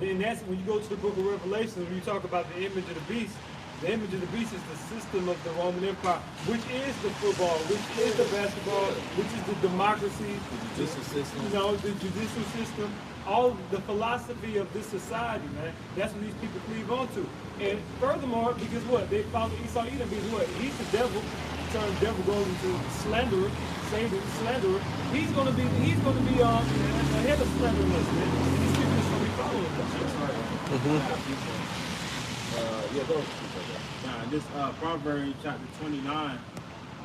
Yeah. And that's when you go to the book of Revelation, when you talk about the image of the beast. The image of the beast is the system of the Roman Empire, which is the football, which is the basketball, which is the democracy, the judicial system. You know, the judicial system, all the philosophy of this society, man. That's what these people cleave on to. And furthermore, because what? They follow Esau Edom because what? He's the devil. The term devil goes into slanderer, Satan, slanderer. He's gonna be ahead of slandering us, man. And these people is gonna be following us. Yeah, go. This Proverbs chapter 29,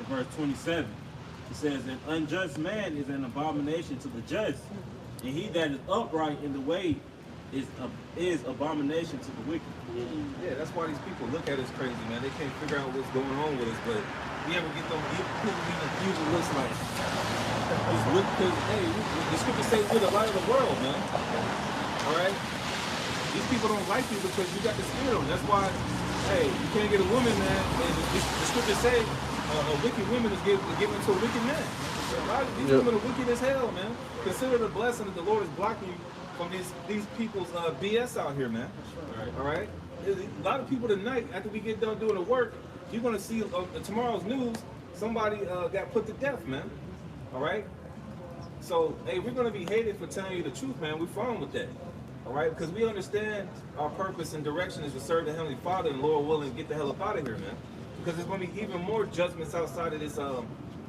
verse 27. It says, an unjust man is an abomination to the just, and he that is upright in the way is abomination to the wicked. Yeah, that's why these people look at us crazy, man. They can't figure out what's going on with us, but we ever get them people even use it looks like just look because hey, the scripture says we're the light of the world, man. Alright? These people don't like you because you got the spirit on. That's why, hey, you can't get a woman, man. And the scripture say a wicked woman is given to a wicked man. A lot of these women are wicked as hell, man. Consider the blessing that the Lord is blocking you from these people's BS out here, man. All right? A lot of people tonight, after we get done doing the work, you're going to see tomorrow's news, somebody got put to death, man. All right? So, hey, we're going to be hated for telling you the truth, man. We're fine with that. All right? Because we understand our purpose and direction is to serve the Heavenly Father and Lord willing, get the hell up out of here, man. Because there's going to be even more judgments outside of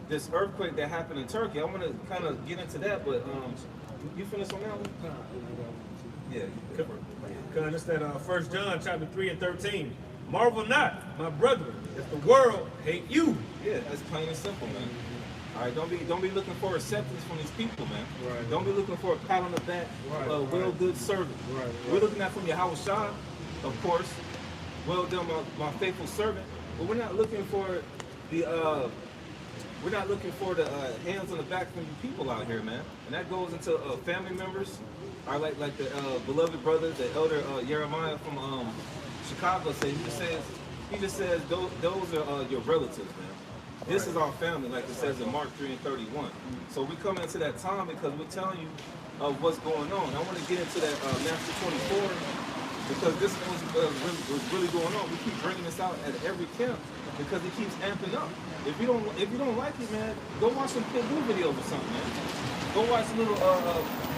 this earthquake that happened in Turkey. I want to kind of get into that, but you finished on that one? Yeah. Because that's that 1 John chapter 3 and 13. Marvel not, my brethren, if the world hate you. Yeah, that's plain and simple, man. All right, don't be looking for acceptance from these people, man. Right. Don't be looking for a pat on the back, well good servant. Right. We're looking at from Yahweh Shah, of course. Well done, my faithful servant. But we're not looking for the hands on the back from you people out here, man. And that goes into family members. All right, like the beloved brother, the elder Jeremiah from Chicago said. He just says those are your relatives, man. This is our family, like it says in Mark 3 and 31. So we come into that time because we're telling you what's going on. I want to get into that Matthew 24 because this was really going on. We keep bringing this out at every camp because it keeps amping up. If you don't like it, man, go watch some Pitbull videos or something, man. Go watch little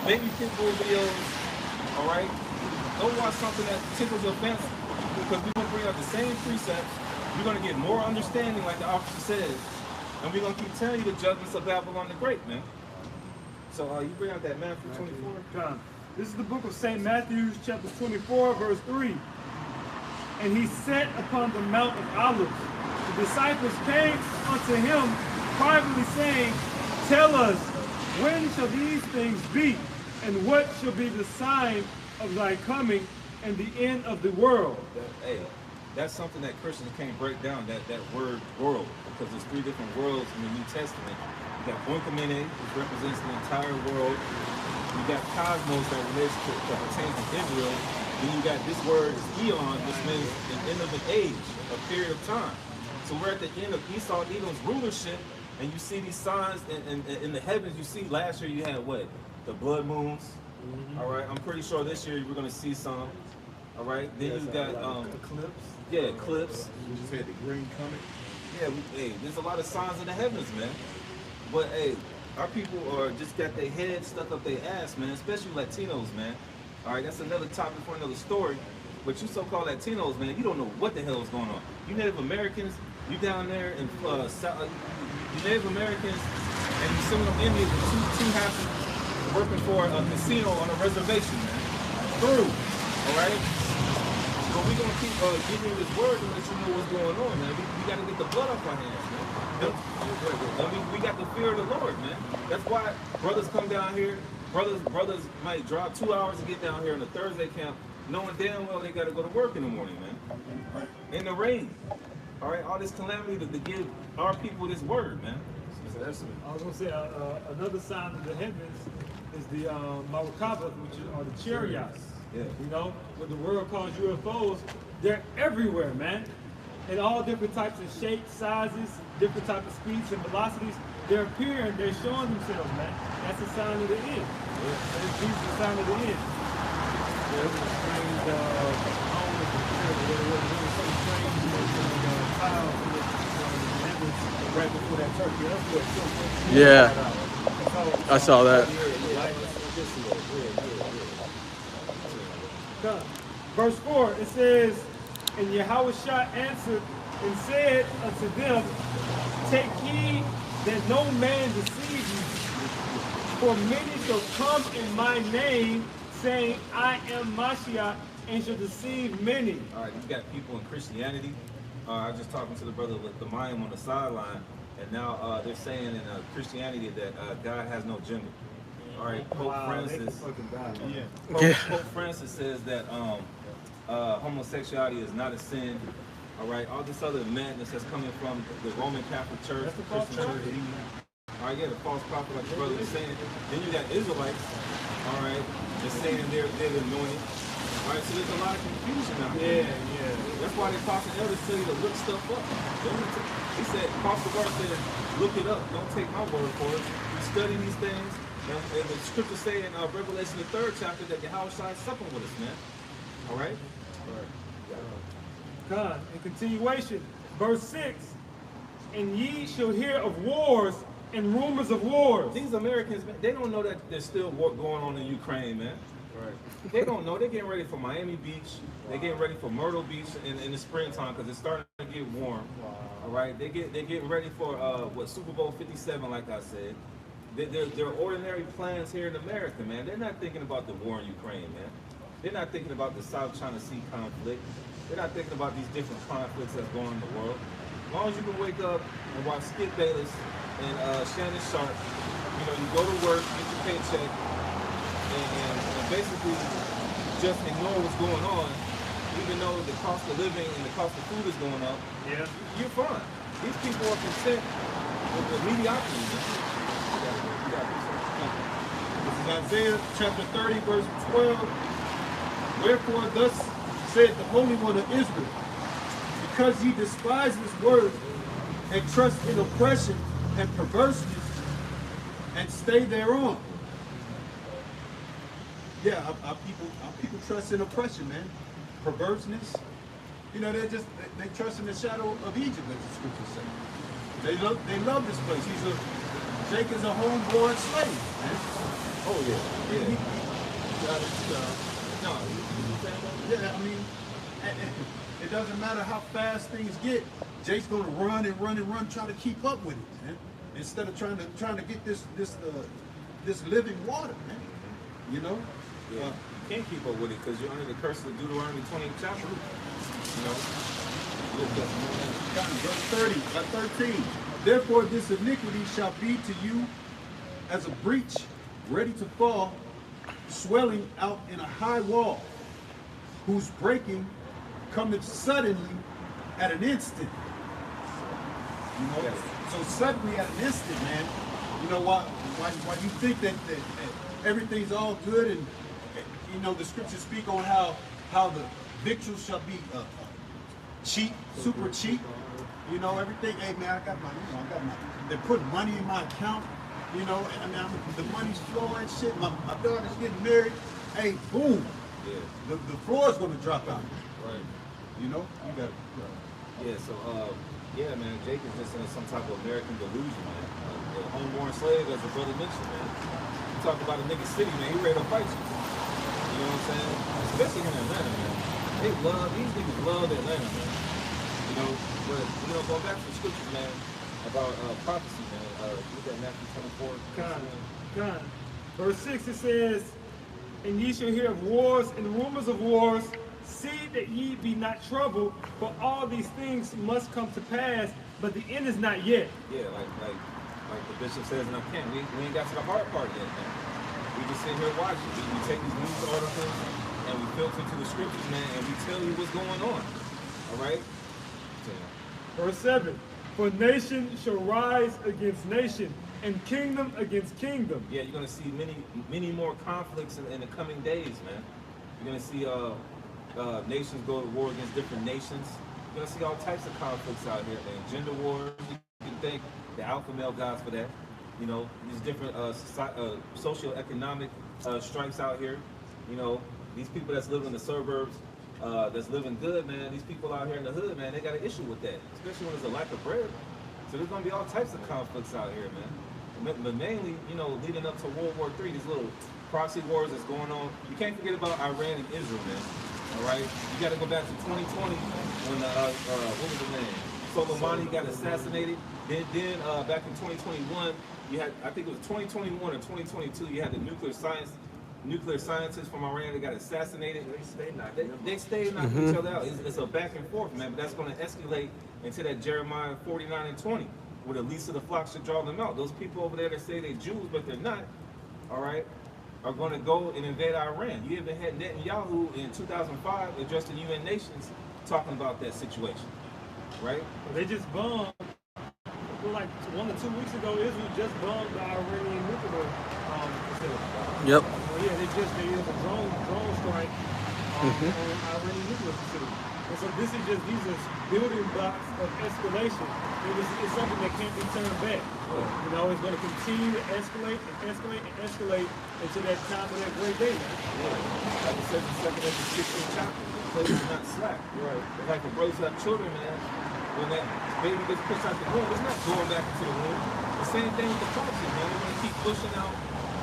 baby Pitbull videos All right? Don't watch something that tickles your fancy, because we're going to bring out the same precepts. You're going to get more understanding, like the officer says, and we're going to keep telling you the judgments of Babylon the Great, man. So you bring out that Matthew 24. This is the book of St. Matthew, chapter 24, verse 3. And he sat upon the Mount of Olives. The disciples came unto him privately, saying, Tell us, when shall these things be? And what shall be the sign of thy coming and the end of the world? That's something that Christians can't break down, that word world, because there's 3 different worlds in the New Testament. You got oikoumene, which represents the entire world. You got cosmos that relates to pertains to Israel. Then you got this word is eon, which means an end of an age, a period of time. So we're at the end of Esau and Edom's rulership, and you see these signs in the heavens. You see last year you had what? The blood moons. All right, I'm pretty sure this year we're gonna see some. All right, then you got eclipse. Yeah, eclipse. We just had the green coming. Yeah, there's a lot of signs in the heavens, man. But hey, our people are just got their heads stuck up their ass, man. Especially Latinos, man. All right, that's another topic for another story. But you so-called Latinos, man, you don't know what the hell is going on. You Native Americans, you down there in you Native Americans, and you some of them Indians with two half working for a casino on a reservation, man. Through, all right. But we're gonna keep giving you this word to let you know what's going on, man. We gotta get the blood off our hands, man. I mean, we got the fear of the Lord, man. That's why brothers come down here. Brothers might drive 2 hours to get down here in the Thursday camp, knowing damn well they got to go to work in the morning, man. In the rain. All right, all this calamity to give our people this word, man. I was going to say, another sign of the heavens is the Marukava, which are the chariots. Yeah. You know, what the world calls UFOs, they're everywhere, man. In all different types of shapes, sizes, different types of speeds and velocities. They're appearing, they're showing themselves, man. That's a sign of the end. That's Jesus' a sign of the end. There's a strange, I don't know if it's something strange, clouds in the heavens right before that turkey earthquake. Yeah, I saw that. Verse 4, it says, And Yahushua answered and said unto them, Take heed that no man deceive you, for many shall come in my name, saying, I am Mashiach, and shall deceive many. All right, you got people in Christianity. I was just talking to the brother with the Mayim on the sideline, and now they're saying in Christianity that God has no gender. All right, Pope Francis. Pope Francis says that homosexuality is not a sin. All right, all this other madness that's coming from the Roman Catholic Church, the Christian Church. All right, yeah, the false prophet, like the brother was saying. Then you got Israelites. All right, they're saying they're anointed. All right, so there's a lot of confusion out there. Yeah. That's why the apostle elders tell you to look stuff up. He said, Apostle Word said, look it up. Don't take my word for it. You study these things. And the scriptures say in Revelation, the 3rd chapter, that Yahushua is supping with us, man. All right? God, in continuation, verse 6, And ye shall hear of wars and rumors of wars. These Americans, man, they don't know that there's still war going on in Ukraine, man. Right. They don't know. They're getting ready for Miami Beach. They're getting ready for Myrtle Beach in the springtime because it's starting to get warm. All right. They're getting ready for Super Bowl 57, like I said. They're ordinary plans here in America, man. They're not thinking about the war in Ukraine, man. They're not thinking about the South China Sea conflict. They're not thinking about these different conflicts that's going on in the world. As long as you can wake up and watch Skip Bayless and Shannon Sharp, you know, you go to work, get your paycheck, and basically just ignore what's going on, even though the cost of living and the cost of food is going up. Yeah, you're fine. These people are content with mediocrity. This is Isaiah chapter 30, verse 12. Wherefore thus said the Holy One of Israel, because ye despise his word and trust in oppression and perverseness and stay thereon. Yeah, our people trust in oppression, man. Perverseness. You know, they trust in the shadow of Egypt, as the scriptures say. They love this place. Jacob's a homeborn slave, man. Oh yeah. No. Yeah, I mean, it doesn't matter how fast things get. Jake's gonna run and run and run, trying to keep up with it, man. Instead of trying to get this living water, man. You know. Yeah. You can't keep up with it because you're under the curse of Deuteronomy 20th chapter. You know. Verse 13. Therefore, this iniquity shall be to you as a breach ready to fall, swelling out in a high wall, whose breaking cometh suddenly at an instant. You know, so suddenly at an instant, man. You know why you think that everything's all good, and you know the scriptures speak on how the victuals shall be cheap, super cheap. You know everything. Hey man, I got my. They put money in my account. You know, I mean, the money's flowing and shit. My daughter's getting married. Hey, boom. Yeah. The floor's gonna drop out. Right. You know, you got it. Yeah. So, yeah, man, Jake is just in some type of American delusion, man. The homeborn slave, as the brother mentioned, man. You talk about a nigga city, man. He ready to fight you. You know what I'm saying? Especially here in Atlanta, man. These niggas love Atlanta, man. You know, but you know, going back to the scriptures, man, about prophecy, man. Look at Matthew 24. God. Verse 6, it says, and ye shall hear of wars and rumors of wars. See that ye be not troubled, for all these things must come to pass, but the end is not yet. Yeah, like the bishop says in our camp, we ain't got to the hard part yet, man. We just sit here watching. We take these news articles and we filter to the scriptures, man, and we tell you what's going on. All right? Verse 7, for nation shall rise against nation, and kingdom against kingdom. Yeah, you're going to see many more conflicts in the coming days, man. You're going to see nations go to war against different nations. You're going to see all types of conflicts out here, man. Gender wars, you can thank the alpha male gods for that. You know, these different socio-economic stripes out here. You know, these people that's living in the suburbs, that's living good, man. These people out here in the hood, man, they got an issue with that, especially when there's a lack of bread. So there's going to be all types of conflicts out here, man. But mainly, you know, leading up to World War III, these little proxy wars that's going on. You can't forget about Iran and Israel, man. All right, you got to go back to 2020 when what was the name? Soleimani got assassinated. Then back in 2021, you had, I think it was 2021 or 2022, you had the nuclear scientists from Iran that got assassinated. They stayed knocking each other out. It's a back and forth, man. But that's going to escalate into that Jeremiah 49 and 20, where the least of the flock should draw them out. Those people over there that say they're Jews, but they're not. All right. Are going to go and invade Iran. You even had Netanyahu in 2005 addressed the UN nations talking about that situation, right? They just bombed, like 1 to 2 weeks ago, Israel just bombed the Iranian nuclear facility. Yep. Yeah, they did a drone strike on Iranian nuclear facility. And so these are building blocks of escalation. It's something that can't be turned back. You know, it's going to continue to escalate and escalate and escalate until that time of that great day. Like it says in 2 Corinthians 16 chapter, the place is not slack. Right. It's like for brothers who have children, man, when that baby gets pushed out the womb, it's not going back into the womb. The same thing with the prophecy, man. We're going to keep pushing out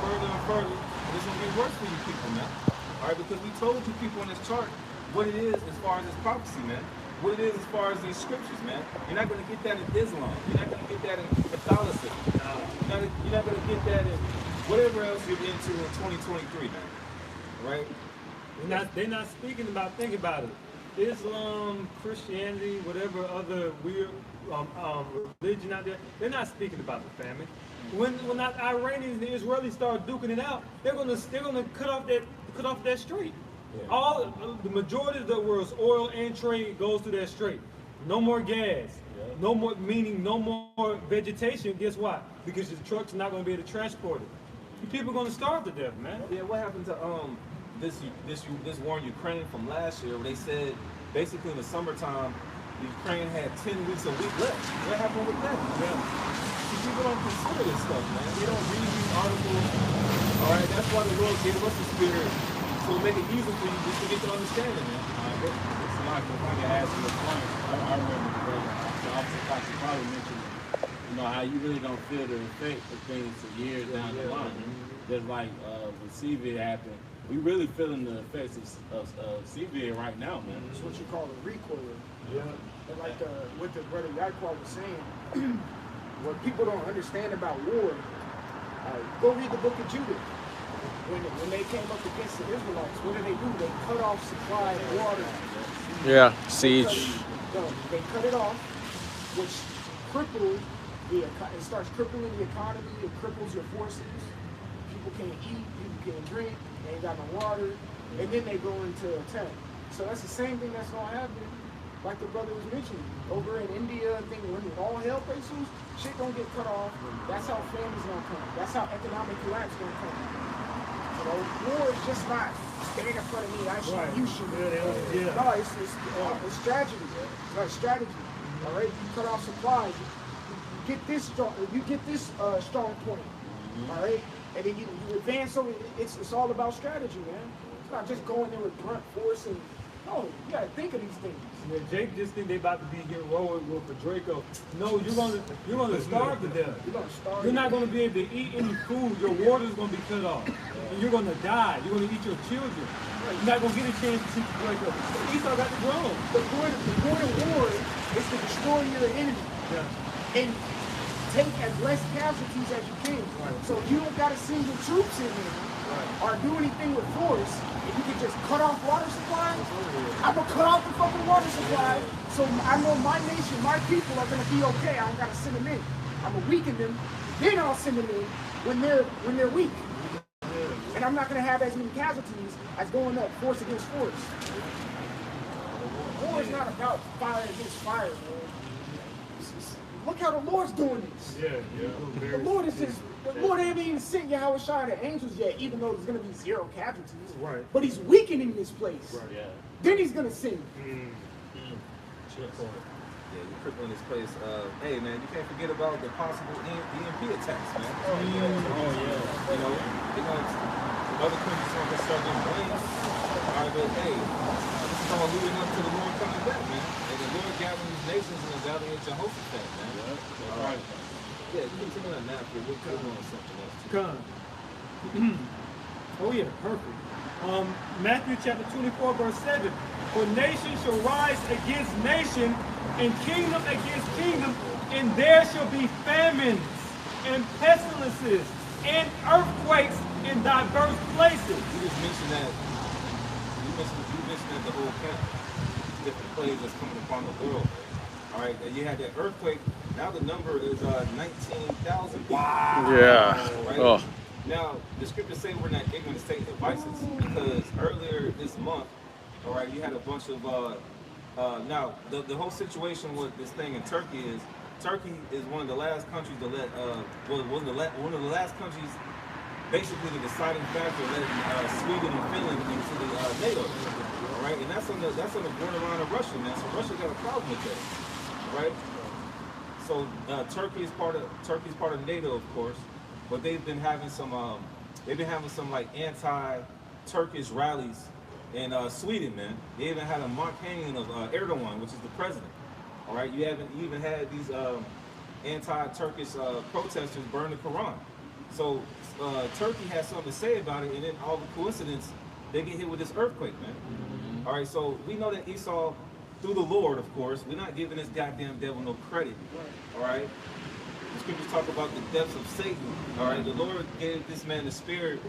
further and further. And it's going to get worse for you people, man. All right, because we told you people on this chart what it is as far as this prophecy, man. What it is as far as these scriptures, man. You're not going to get that in Islam. You're not going to get that in Catholicism. You're not going to get that in whatever else you're into in 2023, man. Right? They're not speaking about, think about it. Islam, Christianity, whatever other weird religion out there, they're not speaking about the famine. When the Iranians and the Israelis start duking it out, they're gonna cut off that strait. Yeah. The majority of the world's oil and trade goes through that strait. No more gas. Yeah. No more vegetation. Guess why? Because the trucks are not going to be able to transport it. People are going to starve to death, man. Yeah. What happened to this war in Ukraine from last year, where they said basically in the summertime Ukraine had 10 weeks a week left? What happened with that? Yeah. See, people don't consider this stuff, man. They don't read these articles. All right. That's why the Lord gave us the Spirit. So make it easy for you just to get the understanding, man. It's like if I can ask you a point, I remember the officer probably mentioned, you know, how you really don't feel the effect of things for years down the line. Just like when CV happened, we really feeling the effects of CVA right now, man. It's what you call a recoil. Yeah. And like what the brother Yaquar was saying, what people don't understand about war, go read the book of Judah. When they came up against the Israelites, what do? They cut off supply of water. Yeah, siege. They cut it off, which crippled it starts crippling the economy, it cripples your forces. People can't eat, people can't drink, they ain't got no water, and then they go into attack. So that's the same thing that's gonna happen, like the brother was mentioning. Over in India, I think when all hell breaks loose, shit don't get cut off. That's how famine's gonna come. That's how economic collapse gonna come. You know, war is just not stand in front of me, I shoot, you shoot. No, it's tragedy. It's strategy. All right, you cut off supplies. You get this strong. You get this strong point. All right, and then you advance over. It's all about strategy, man. It's not just going there with blunt force and no. You gotta think of these things. Yeah, Jake just think they about to be heroic for Draco. No, you're gonna starve to death. You're gonna starve. You're not gonna be able to eat any food. Your water's gonna be cut off, and you're gonna die. You're gonna eat your children. You're not gonna get a chance to see Draco. Esau got the drone. The point of war is to destroy your enemy. Yeah. And take as less casualties as you can. Right. So if you don't got to send your troops in there or do anything with force, if you can just cut off water supplies, I'm going to cut off the fucking water supply so I know my nation, my people are going to be okay. I don't got to send them in. I'm going to weaken them, then I'll send them in when they're weak. And I'm not going to have as many casualties as going up force against force. War is not about fire against fire, man. Look how the Lord's doing this. The Lord is just, the Lord ain't even sent Yahweh Shai the angels yet, even though there's going to be 0 casualties. Right. But he's weakening this place. Right. Yeah. Then he's going to send. Yeah, you're crippling this place. Hey, man, you can't forget about the possible EMP attacks, man. You know, other countries want to start getting blamed. All right, but hey, this is all leading up to the Lord coming back, man. And the Lord gathering these nations in the valley of Jehoshaphat, man. All right. Yeah, you can take on that for we'll come on something else. Come. Oh yeah, perfect. Matthew chapter 24, verse 7. For nation shall rise against nation, and kingdom against kingdom, and there shall be famines, and pestilences, and earthquakes in diverse places. You just mentioned that. You mentioned that the whole camp, different plagues that's coming upon the world. All right, you had that earthquake. Now the number is 19,000. Wow. Yeah. Right? Oh. Now the scriptures say we're not ignorant to Satan's devices because earlier this month, all right, you had a bunch of. Now the whole situation with this thing in Turkey is one of the last countries to let one of the last countries. Basically, the deciding factor letting Sweden and Finland into the NATO, all right, and that's on the borderline of Russia, man. So Russia got a problem with that, right? So Turkey is part of NATO, of course, but they've been having some like anti-Turkish rallies in Sweden, man. They even had a mock hanging of Erdogan, which is the president. All right, you even had these anti-Turkish protesters burn the Quran. So Turkey has something to say about it, and then all the coincidence, they get hit with this earthquake, man. All right, so we know that Esau, through the Lord, of course, we're not giving this goddamn devil no credit. All right, the scriptures talk about the depths of Satan. All right, the Lord gave this man the spirit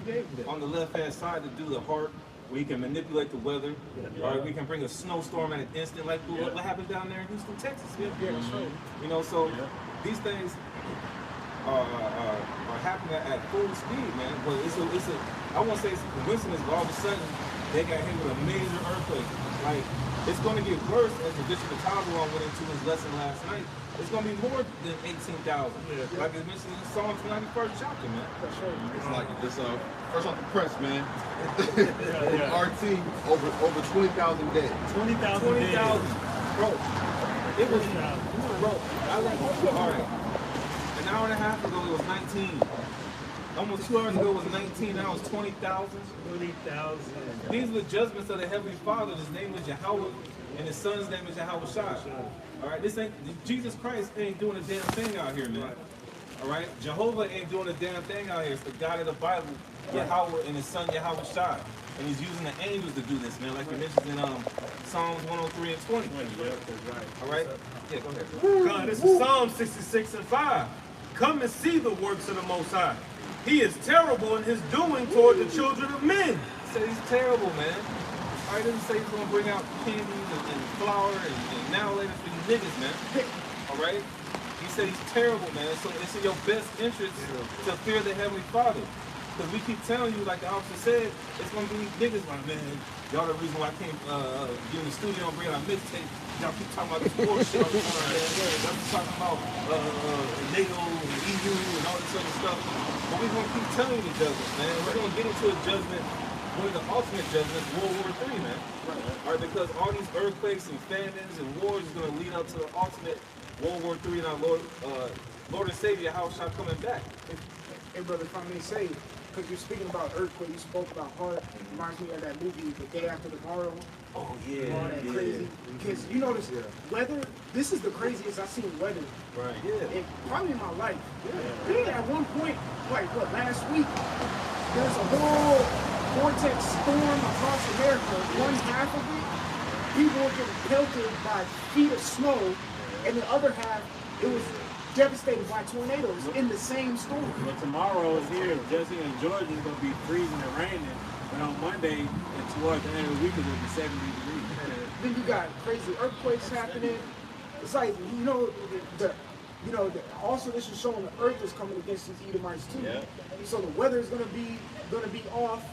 on the left-hand side to do the heart. We can manipulate the weather. All right, we can bring a snowstorm at an instant, like what happened down there in Houston, Texas. You know, so these things are happening at full speed, man. But I won't say it's a coincidence, but all of a sudden they got hit with a major earthquake. Like, it's going to get worse as the Bishop of Tabaron went into his lesson last night. It's going to be more than 18,000. Like it's mentioned in Psalm 91st chapter, man. It's like this first off the press, man. RT over 20,000 dead. 20,000 dead. Bro, it was bro. All right. An hour and a half ago, it was 19. Almost 2 hours ago, it was 19. Now it's 20,000. 20,000. These were judgments of the Heavenly Father. His name is Yahweh, and his Son's name is Yahweh Shai. All right, this ain't Jesus Christ ain't doing a damn thing out here, man. All right, Jehovah ain't doing a damn thing out here. It's the God of the Bible, Yahweh, and his Son Yahweh Shai. And he's using the angels to do this, man, like he mentions in Psalms 103 and 20. All right? Yeah, go ahead. God, this is Psalm 66 and 5. Come and see the works of the Most High. He is terrible in his doing toward the children of men. He said he's terrible, man. All right, doesn't say he's going to bring out candies and flour and now later for these niggas, man. All right? He said he's terrible, man. So it's in your best interest to fear the Heavenly Father. Because we keep telling you, like the officer said, it's going to be these niggas, like, man, y'all the reason why I can't get in the studio and bring out mixtape. Y'all keep talking about this bullshit all the time, man. Y'all keep talking about NATO and EU and all this other stuff. But we're going to keep telling you judgments, man. We're going to get into a judgment, one of the ultimate judgments, World War III, man. All right, because all these earthquakes and famines and wars is going to lead up to the ultimate World War III and our Lord and Savior, how shall coming back. Hey, brother, if I may say, because you're speaking about earthquake, you spoke about heart. Reminds me of that movie, The Day After Tomorrow. Oh, yeah. All that crazy. Because you notice, weather, this is the craziest I've seen weather. Right. Yeah. Probably in my life. Yeah. At one point, like, what, last week, there's a whole vortex storm across America. One half of it, people were getting pelted by feet of snow, and the other half, it was devastated by tornadoes in the same storm. But tomorrow is here. Jesse and Georgia is going to be freezing and raining. And on Monday, and towards the end of the week, it will be 70 degrees. Then you got crazy earthquakes happening. It's like, also this is showing the earth is coming against these Edomites too. Yeah. So the weather is going to be off.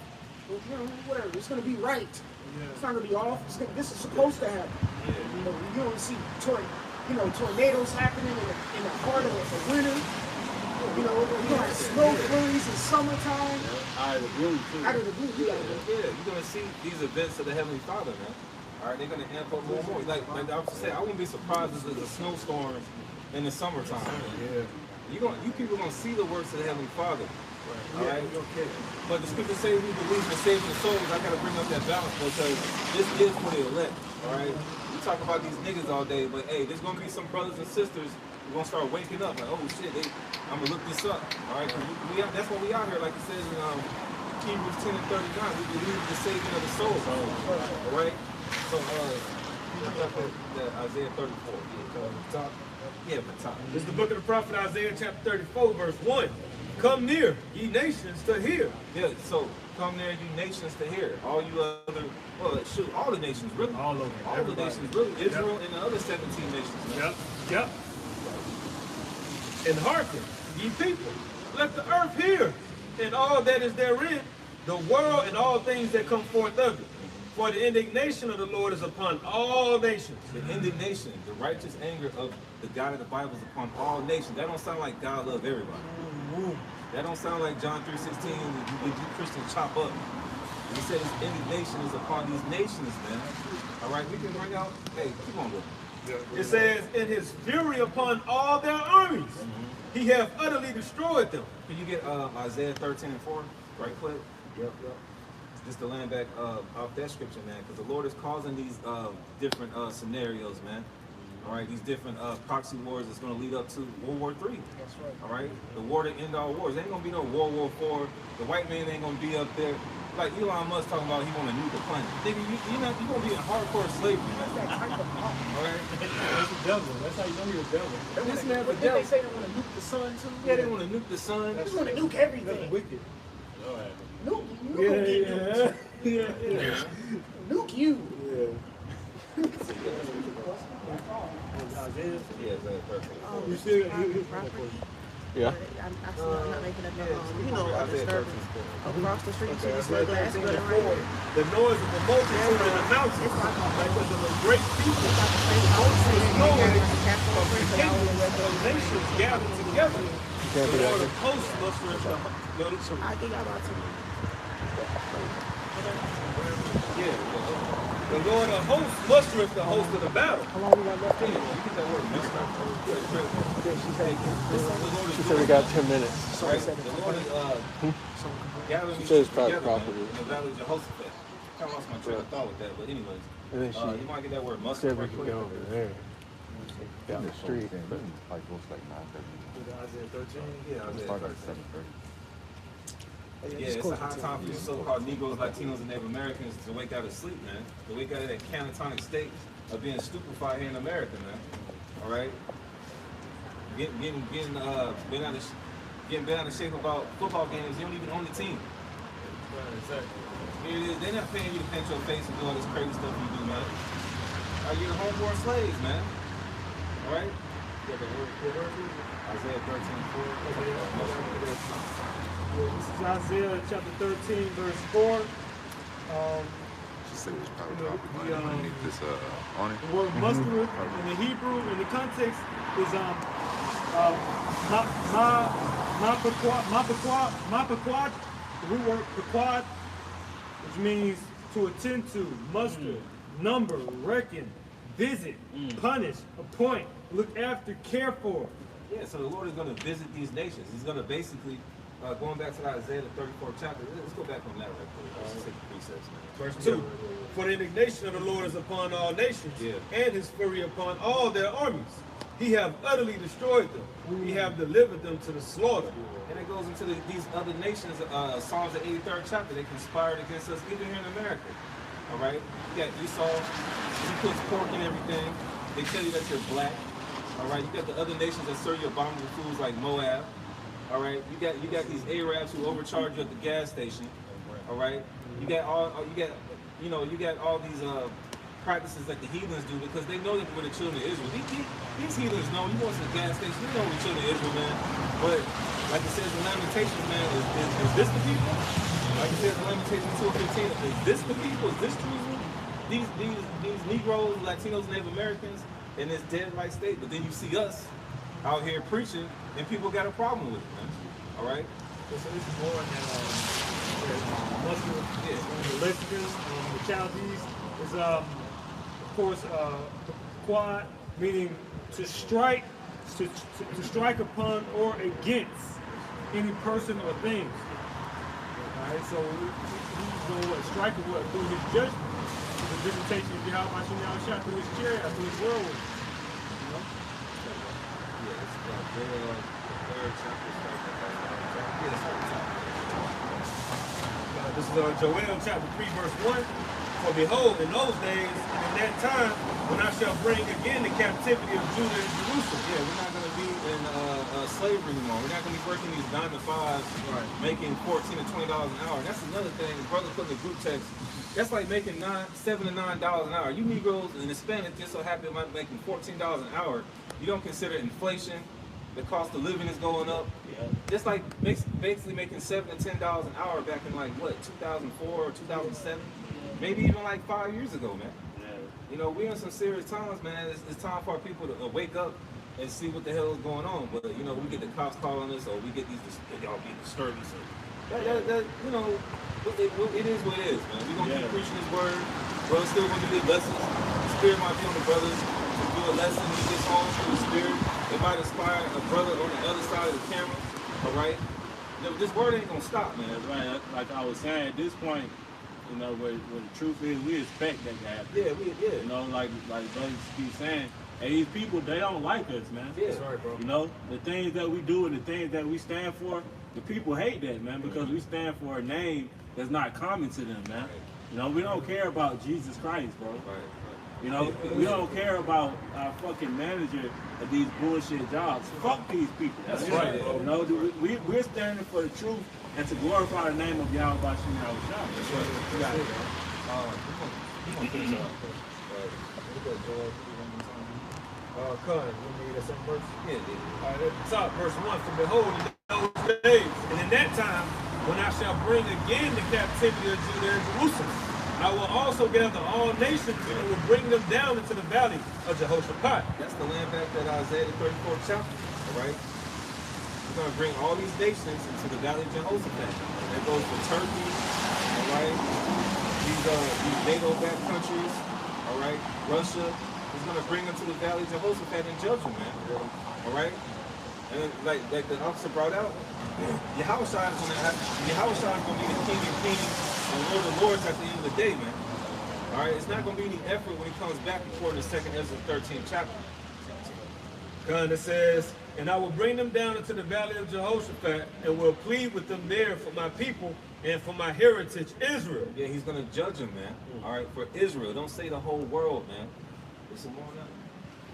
Whatever. It's going to be right. Yeah. It's not going to be off. This is supposed to happen. Yeah. You don't see tornadoes happening in the heart of the winter. You have snow flurries in summertime. Out of the blue, too. Out of the blue, yeah. You're going to see these events of the Heavenly Father, man. All right, they're going to amp up more and more. Like I was saying, I wouldn't be surprised if there's a snowstorm in the summertime. Man. Yeah. You people are going to see the works of the Heavenly Father. All right? Okay. But the scriptures say we believe in saving the souls. I got to bring up that balance because this is for the elect. All right? We talk about these niggas all day, but hey, there's going to be some brothers and sisters who are going to start waking up. Like, oh shit, I'm going to look this up. All right? That's why we out here, like it says in Hebrews 10 and 39. We believe in the saving of the souls. All right? So, Isaiah 34. Top. Yeah, the top. This is the book of the prophet Isaiah, chapter 34, verse 1. Come near, ye nations, to hear. Yeah, so come near, ye nations, to hear. All you other, all the nations, really. All over. All the nations, really. Israel and the other 17 nations. Man. Yep. And hearken, ye people, let the earth hear, and all that is therein, the world and all things that come forth of it. For the indignation of the Lord is upon all nations. The indignation, the righteous anger of the God of the Bible is upon all nations. That don't sound like God love everybody. That don't sound like John 3:16, you Christians chop up. He said his indignation is upon these nations, man. All right, we can bring out, hey, keep on looking. It says, in his fury upon all their armies, he hath utterly destroyed them. Can you get Isaiah 13 and 4, right click? Yep. Just to land back off that scripture, man, because the Lord is causing these different scenarios, man. All right, these different proxy wars that's going to lead up to World War III. That's right. All right, the war to end all wars. There ain't going to be no World War IV. The white man ain't going to be up there. Like Elon Musk talking about he want to nuke the planet. Nigga, you're going to be in hardcore slavery, man. All right? That's the devil. That's how you know you're a devil. This man, but then they say they want to nuke the sun, too. Yeah, they want to nuke the sun. They just want to nuke everything. That's wicked. Nuke Nuke you. You still Yeah. I'm not making up no disturbance. Across the street, you see this little glass building right here. The noise of the multitude and the mountains, like of the great people, It's like the same house of nations gathered together. The Lord of hosts must return. I think I'm about to. The Lord of hosts mustereth the host of the battle. How long we got left in? You get that word muster. She said we got 10 minutes. Right? The Lord is gathering She says together, property. man, in the valley of Jehoshaphat. Kind of lost my train of thought with that, but anyways. And then You might get that word muster. said we could go over there. Down the street. Like looks like 9:30. Isaiah 13. Yeah, It started at 7:30. Yeah, it's a high time for you so-called Negroes, Latinos, and Native Americans to wake out of sleep, man. To wake out of that catatonic state of being stupefied here in America, man. All right? Getting bent out of shape about football games. You don't even own the team. They're not paying you to paint your face and do all this crazy stuff you do, man. You're the homeborn slaves, man. All right? Isaiah 13:4. This is Isaiah chapter 13, verse 4. She said it was probably underneath this on it. The word muscular in the Hebrew, in the context, is mapaquad, the root word paquad, which means to attend to, muster, number, reckon, visit, punish, appoint, look after, care for. Yeah, so the Lord is going to visit these nations. He's going to basically, going back to the Isaiah, the 34th chapter, let's go back on that right quick. Let's take the precepts, man. Verse 2. For the indignation of the Lord is upon all nations, and his fury upon all their armies. He have utterly destroyed them. He have delivered them to the slaughter. And it goes into these other nations, Psalms the 83rd chapter, they conspired against us even here in America. All right? You got Esau, he puts pork in everything. They tell you that you're black. All right? You got the other nations that serve you abominable foods like Moab. All right? You got these Arabs who overcharge you at the gas station. All right? You got all these practices like the heathens do because they know that we're the children of Israel. These heathens know. You go to the gas station, you know we're the children of Israel, man. But like it says in Lamentations, man, is this the people? Like it says in Lamentations 2:15, is this the people? Is this Jerusalem? These Negroes, Latinos, Native Americans in this dead right state. But then you see us out here preaching, and people got a problem with it, man. All right. So this is more than muscular. The Lexicons, the Chaldees is of course quad, meaning to strike, to strike upon or against any person or thing. Alright, so he's going to strike what? Through his judgment. The visitation of Yahweh Hashem now shot through his chariot, through his whirlwind. You know? Yeah, it's Joel 3rd chapter. This is Joel chapter 3, verse 1. For behold, in those days, and in that time, when I shall bring again the captivity of Judah and Jerusalem. Yeah, we're not going to be in slavery anymore. We're not going to be working these 9 to 5s, making $14 to $20 an hour. That's another thing. Brother put in the group text. That's like making $7 to $9 an hour. You Negroes and Hispanics just so happy about making $14 an hour. You don't consider inflation. The cost of living is going up. Just like basically making $7 to $10 an hour back in like what, 2004 or 2007. Maybe even like 5 years ago, man. You know, we're in some serious times, man. It's time for our people to wake up and see what the hell is going on. But, you know, we get the cops calling us or we get these, y'all being disturbance. You know, it is what it is, man. We're going to keep preaching this word. Brothers still going to do their lessons. The Spirit might be on the brothers to do a lesson when he gets home through the Spirit. It might inspire a brother on the other side of the camera, all right? This word ain't going to stop, man. That's right. Like I was saying, at this point, you know, where the truth is, we expect that to happen. Yeah. You know, like brothers keep saying, hey, these people, they don't like us, man. Yeah. That's right, bro. You know, the things that we do and the things that we stand for, the people hate that, man, because we stand for a name that's not common to them, man. You know, we don't care about Jesus Christ, bro. You know, we don't care about our fucking manager of these bullshit jobs. Fuck these people. That's right. You know, we're standing for the truth and to glorify the name of Yahweh Bashem Yahweh. That's right. You got it, bro. Let me get some verse. At the top, verse 1. For behold, in those days, and in that time, when I shall bring again the captivity of Judah and Jerusalem, I will also gather all nations and will bring them down into the valley of Jehoshaphat. That's the land back that Isaiah the 34th chapter, all right? We're going to bring all these nations into the valley of Jehoshaphat. That goes for Turkey, all right? These NATO-backed countries, all right? Russia. He's going to bring them to the valley of Jehoshaphat and judge them, man. All right? And like the officer brought out, Yahushua is going to be the king of kings and Lord of lords at the end of the day, man. All right? It's not going to be any effort when he comes back according to 2nd Ezra 13th chapter. God, it says, and I will bring them down into the valley of Jehoshaphat and will plead with them there for my people and for my heritage, Israel. Yeah, he's going to judge them, man. All right, for Israel. Don't say the whole world, man. Listen more now.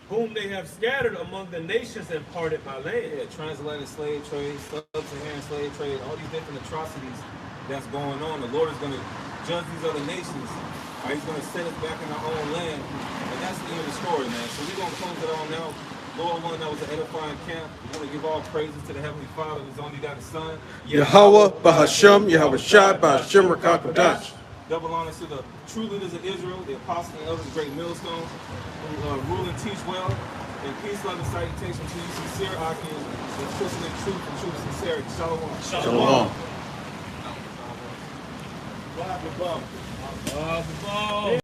Whom they have scattered among the nations and parted my land. Yeah, transatlantic slave trade, sub-Saharan slave trade, all these different atrocities that's going on. The Lord is going to judge these other nations. All right, he's going to send us back in our own land. And that's the end of the story, man. So we're going to close it on now. Lord one, that was an edifying camp. We want to give all praises to the Heavenly Father who's only got a son. Yahweh, Bahasham, Yahweh Shai, Bahasham, Rakakadash. Double honor to the true leaders of Israel, the apostles and others, great millstones, who rule and teach well. And peace, love, and salutation to you, sincere Akim, and Christian in truth and true sincerity. Shalom. Shalom. Shalom.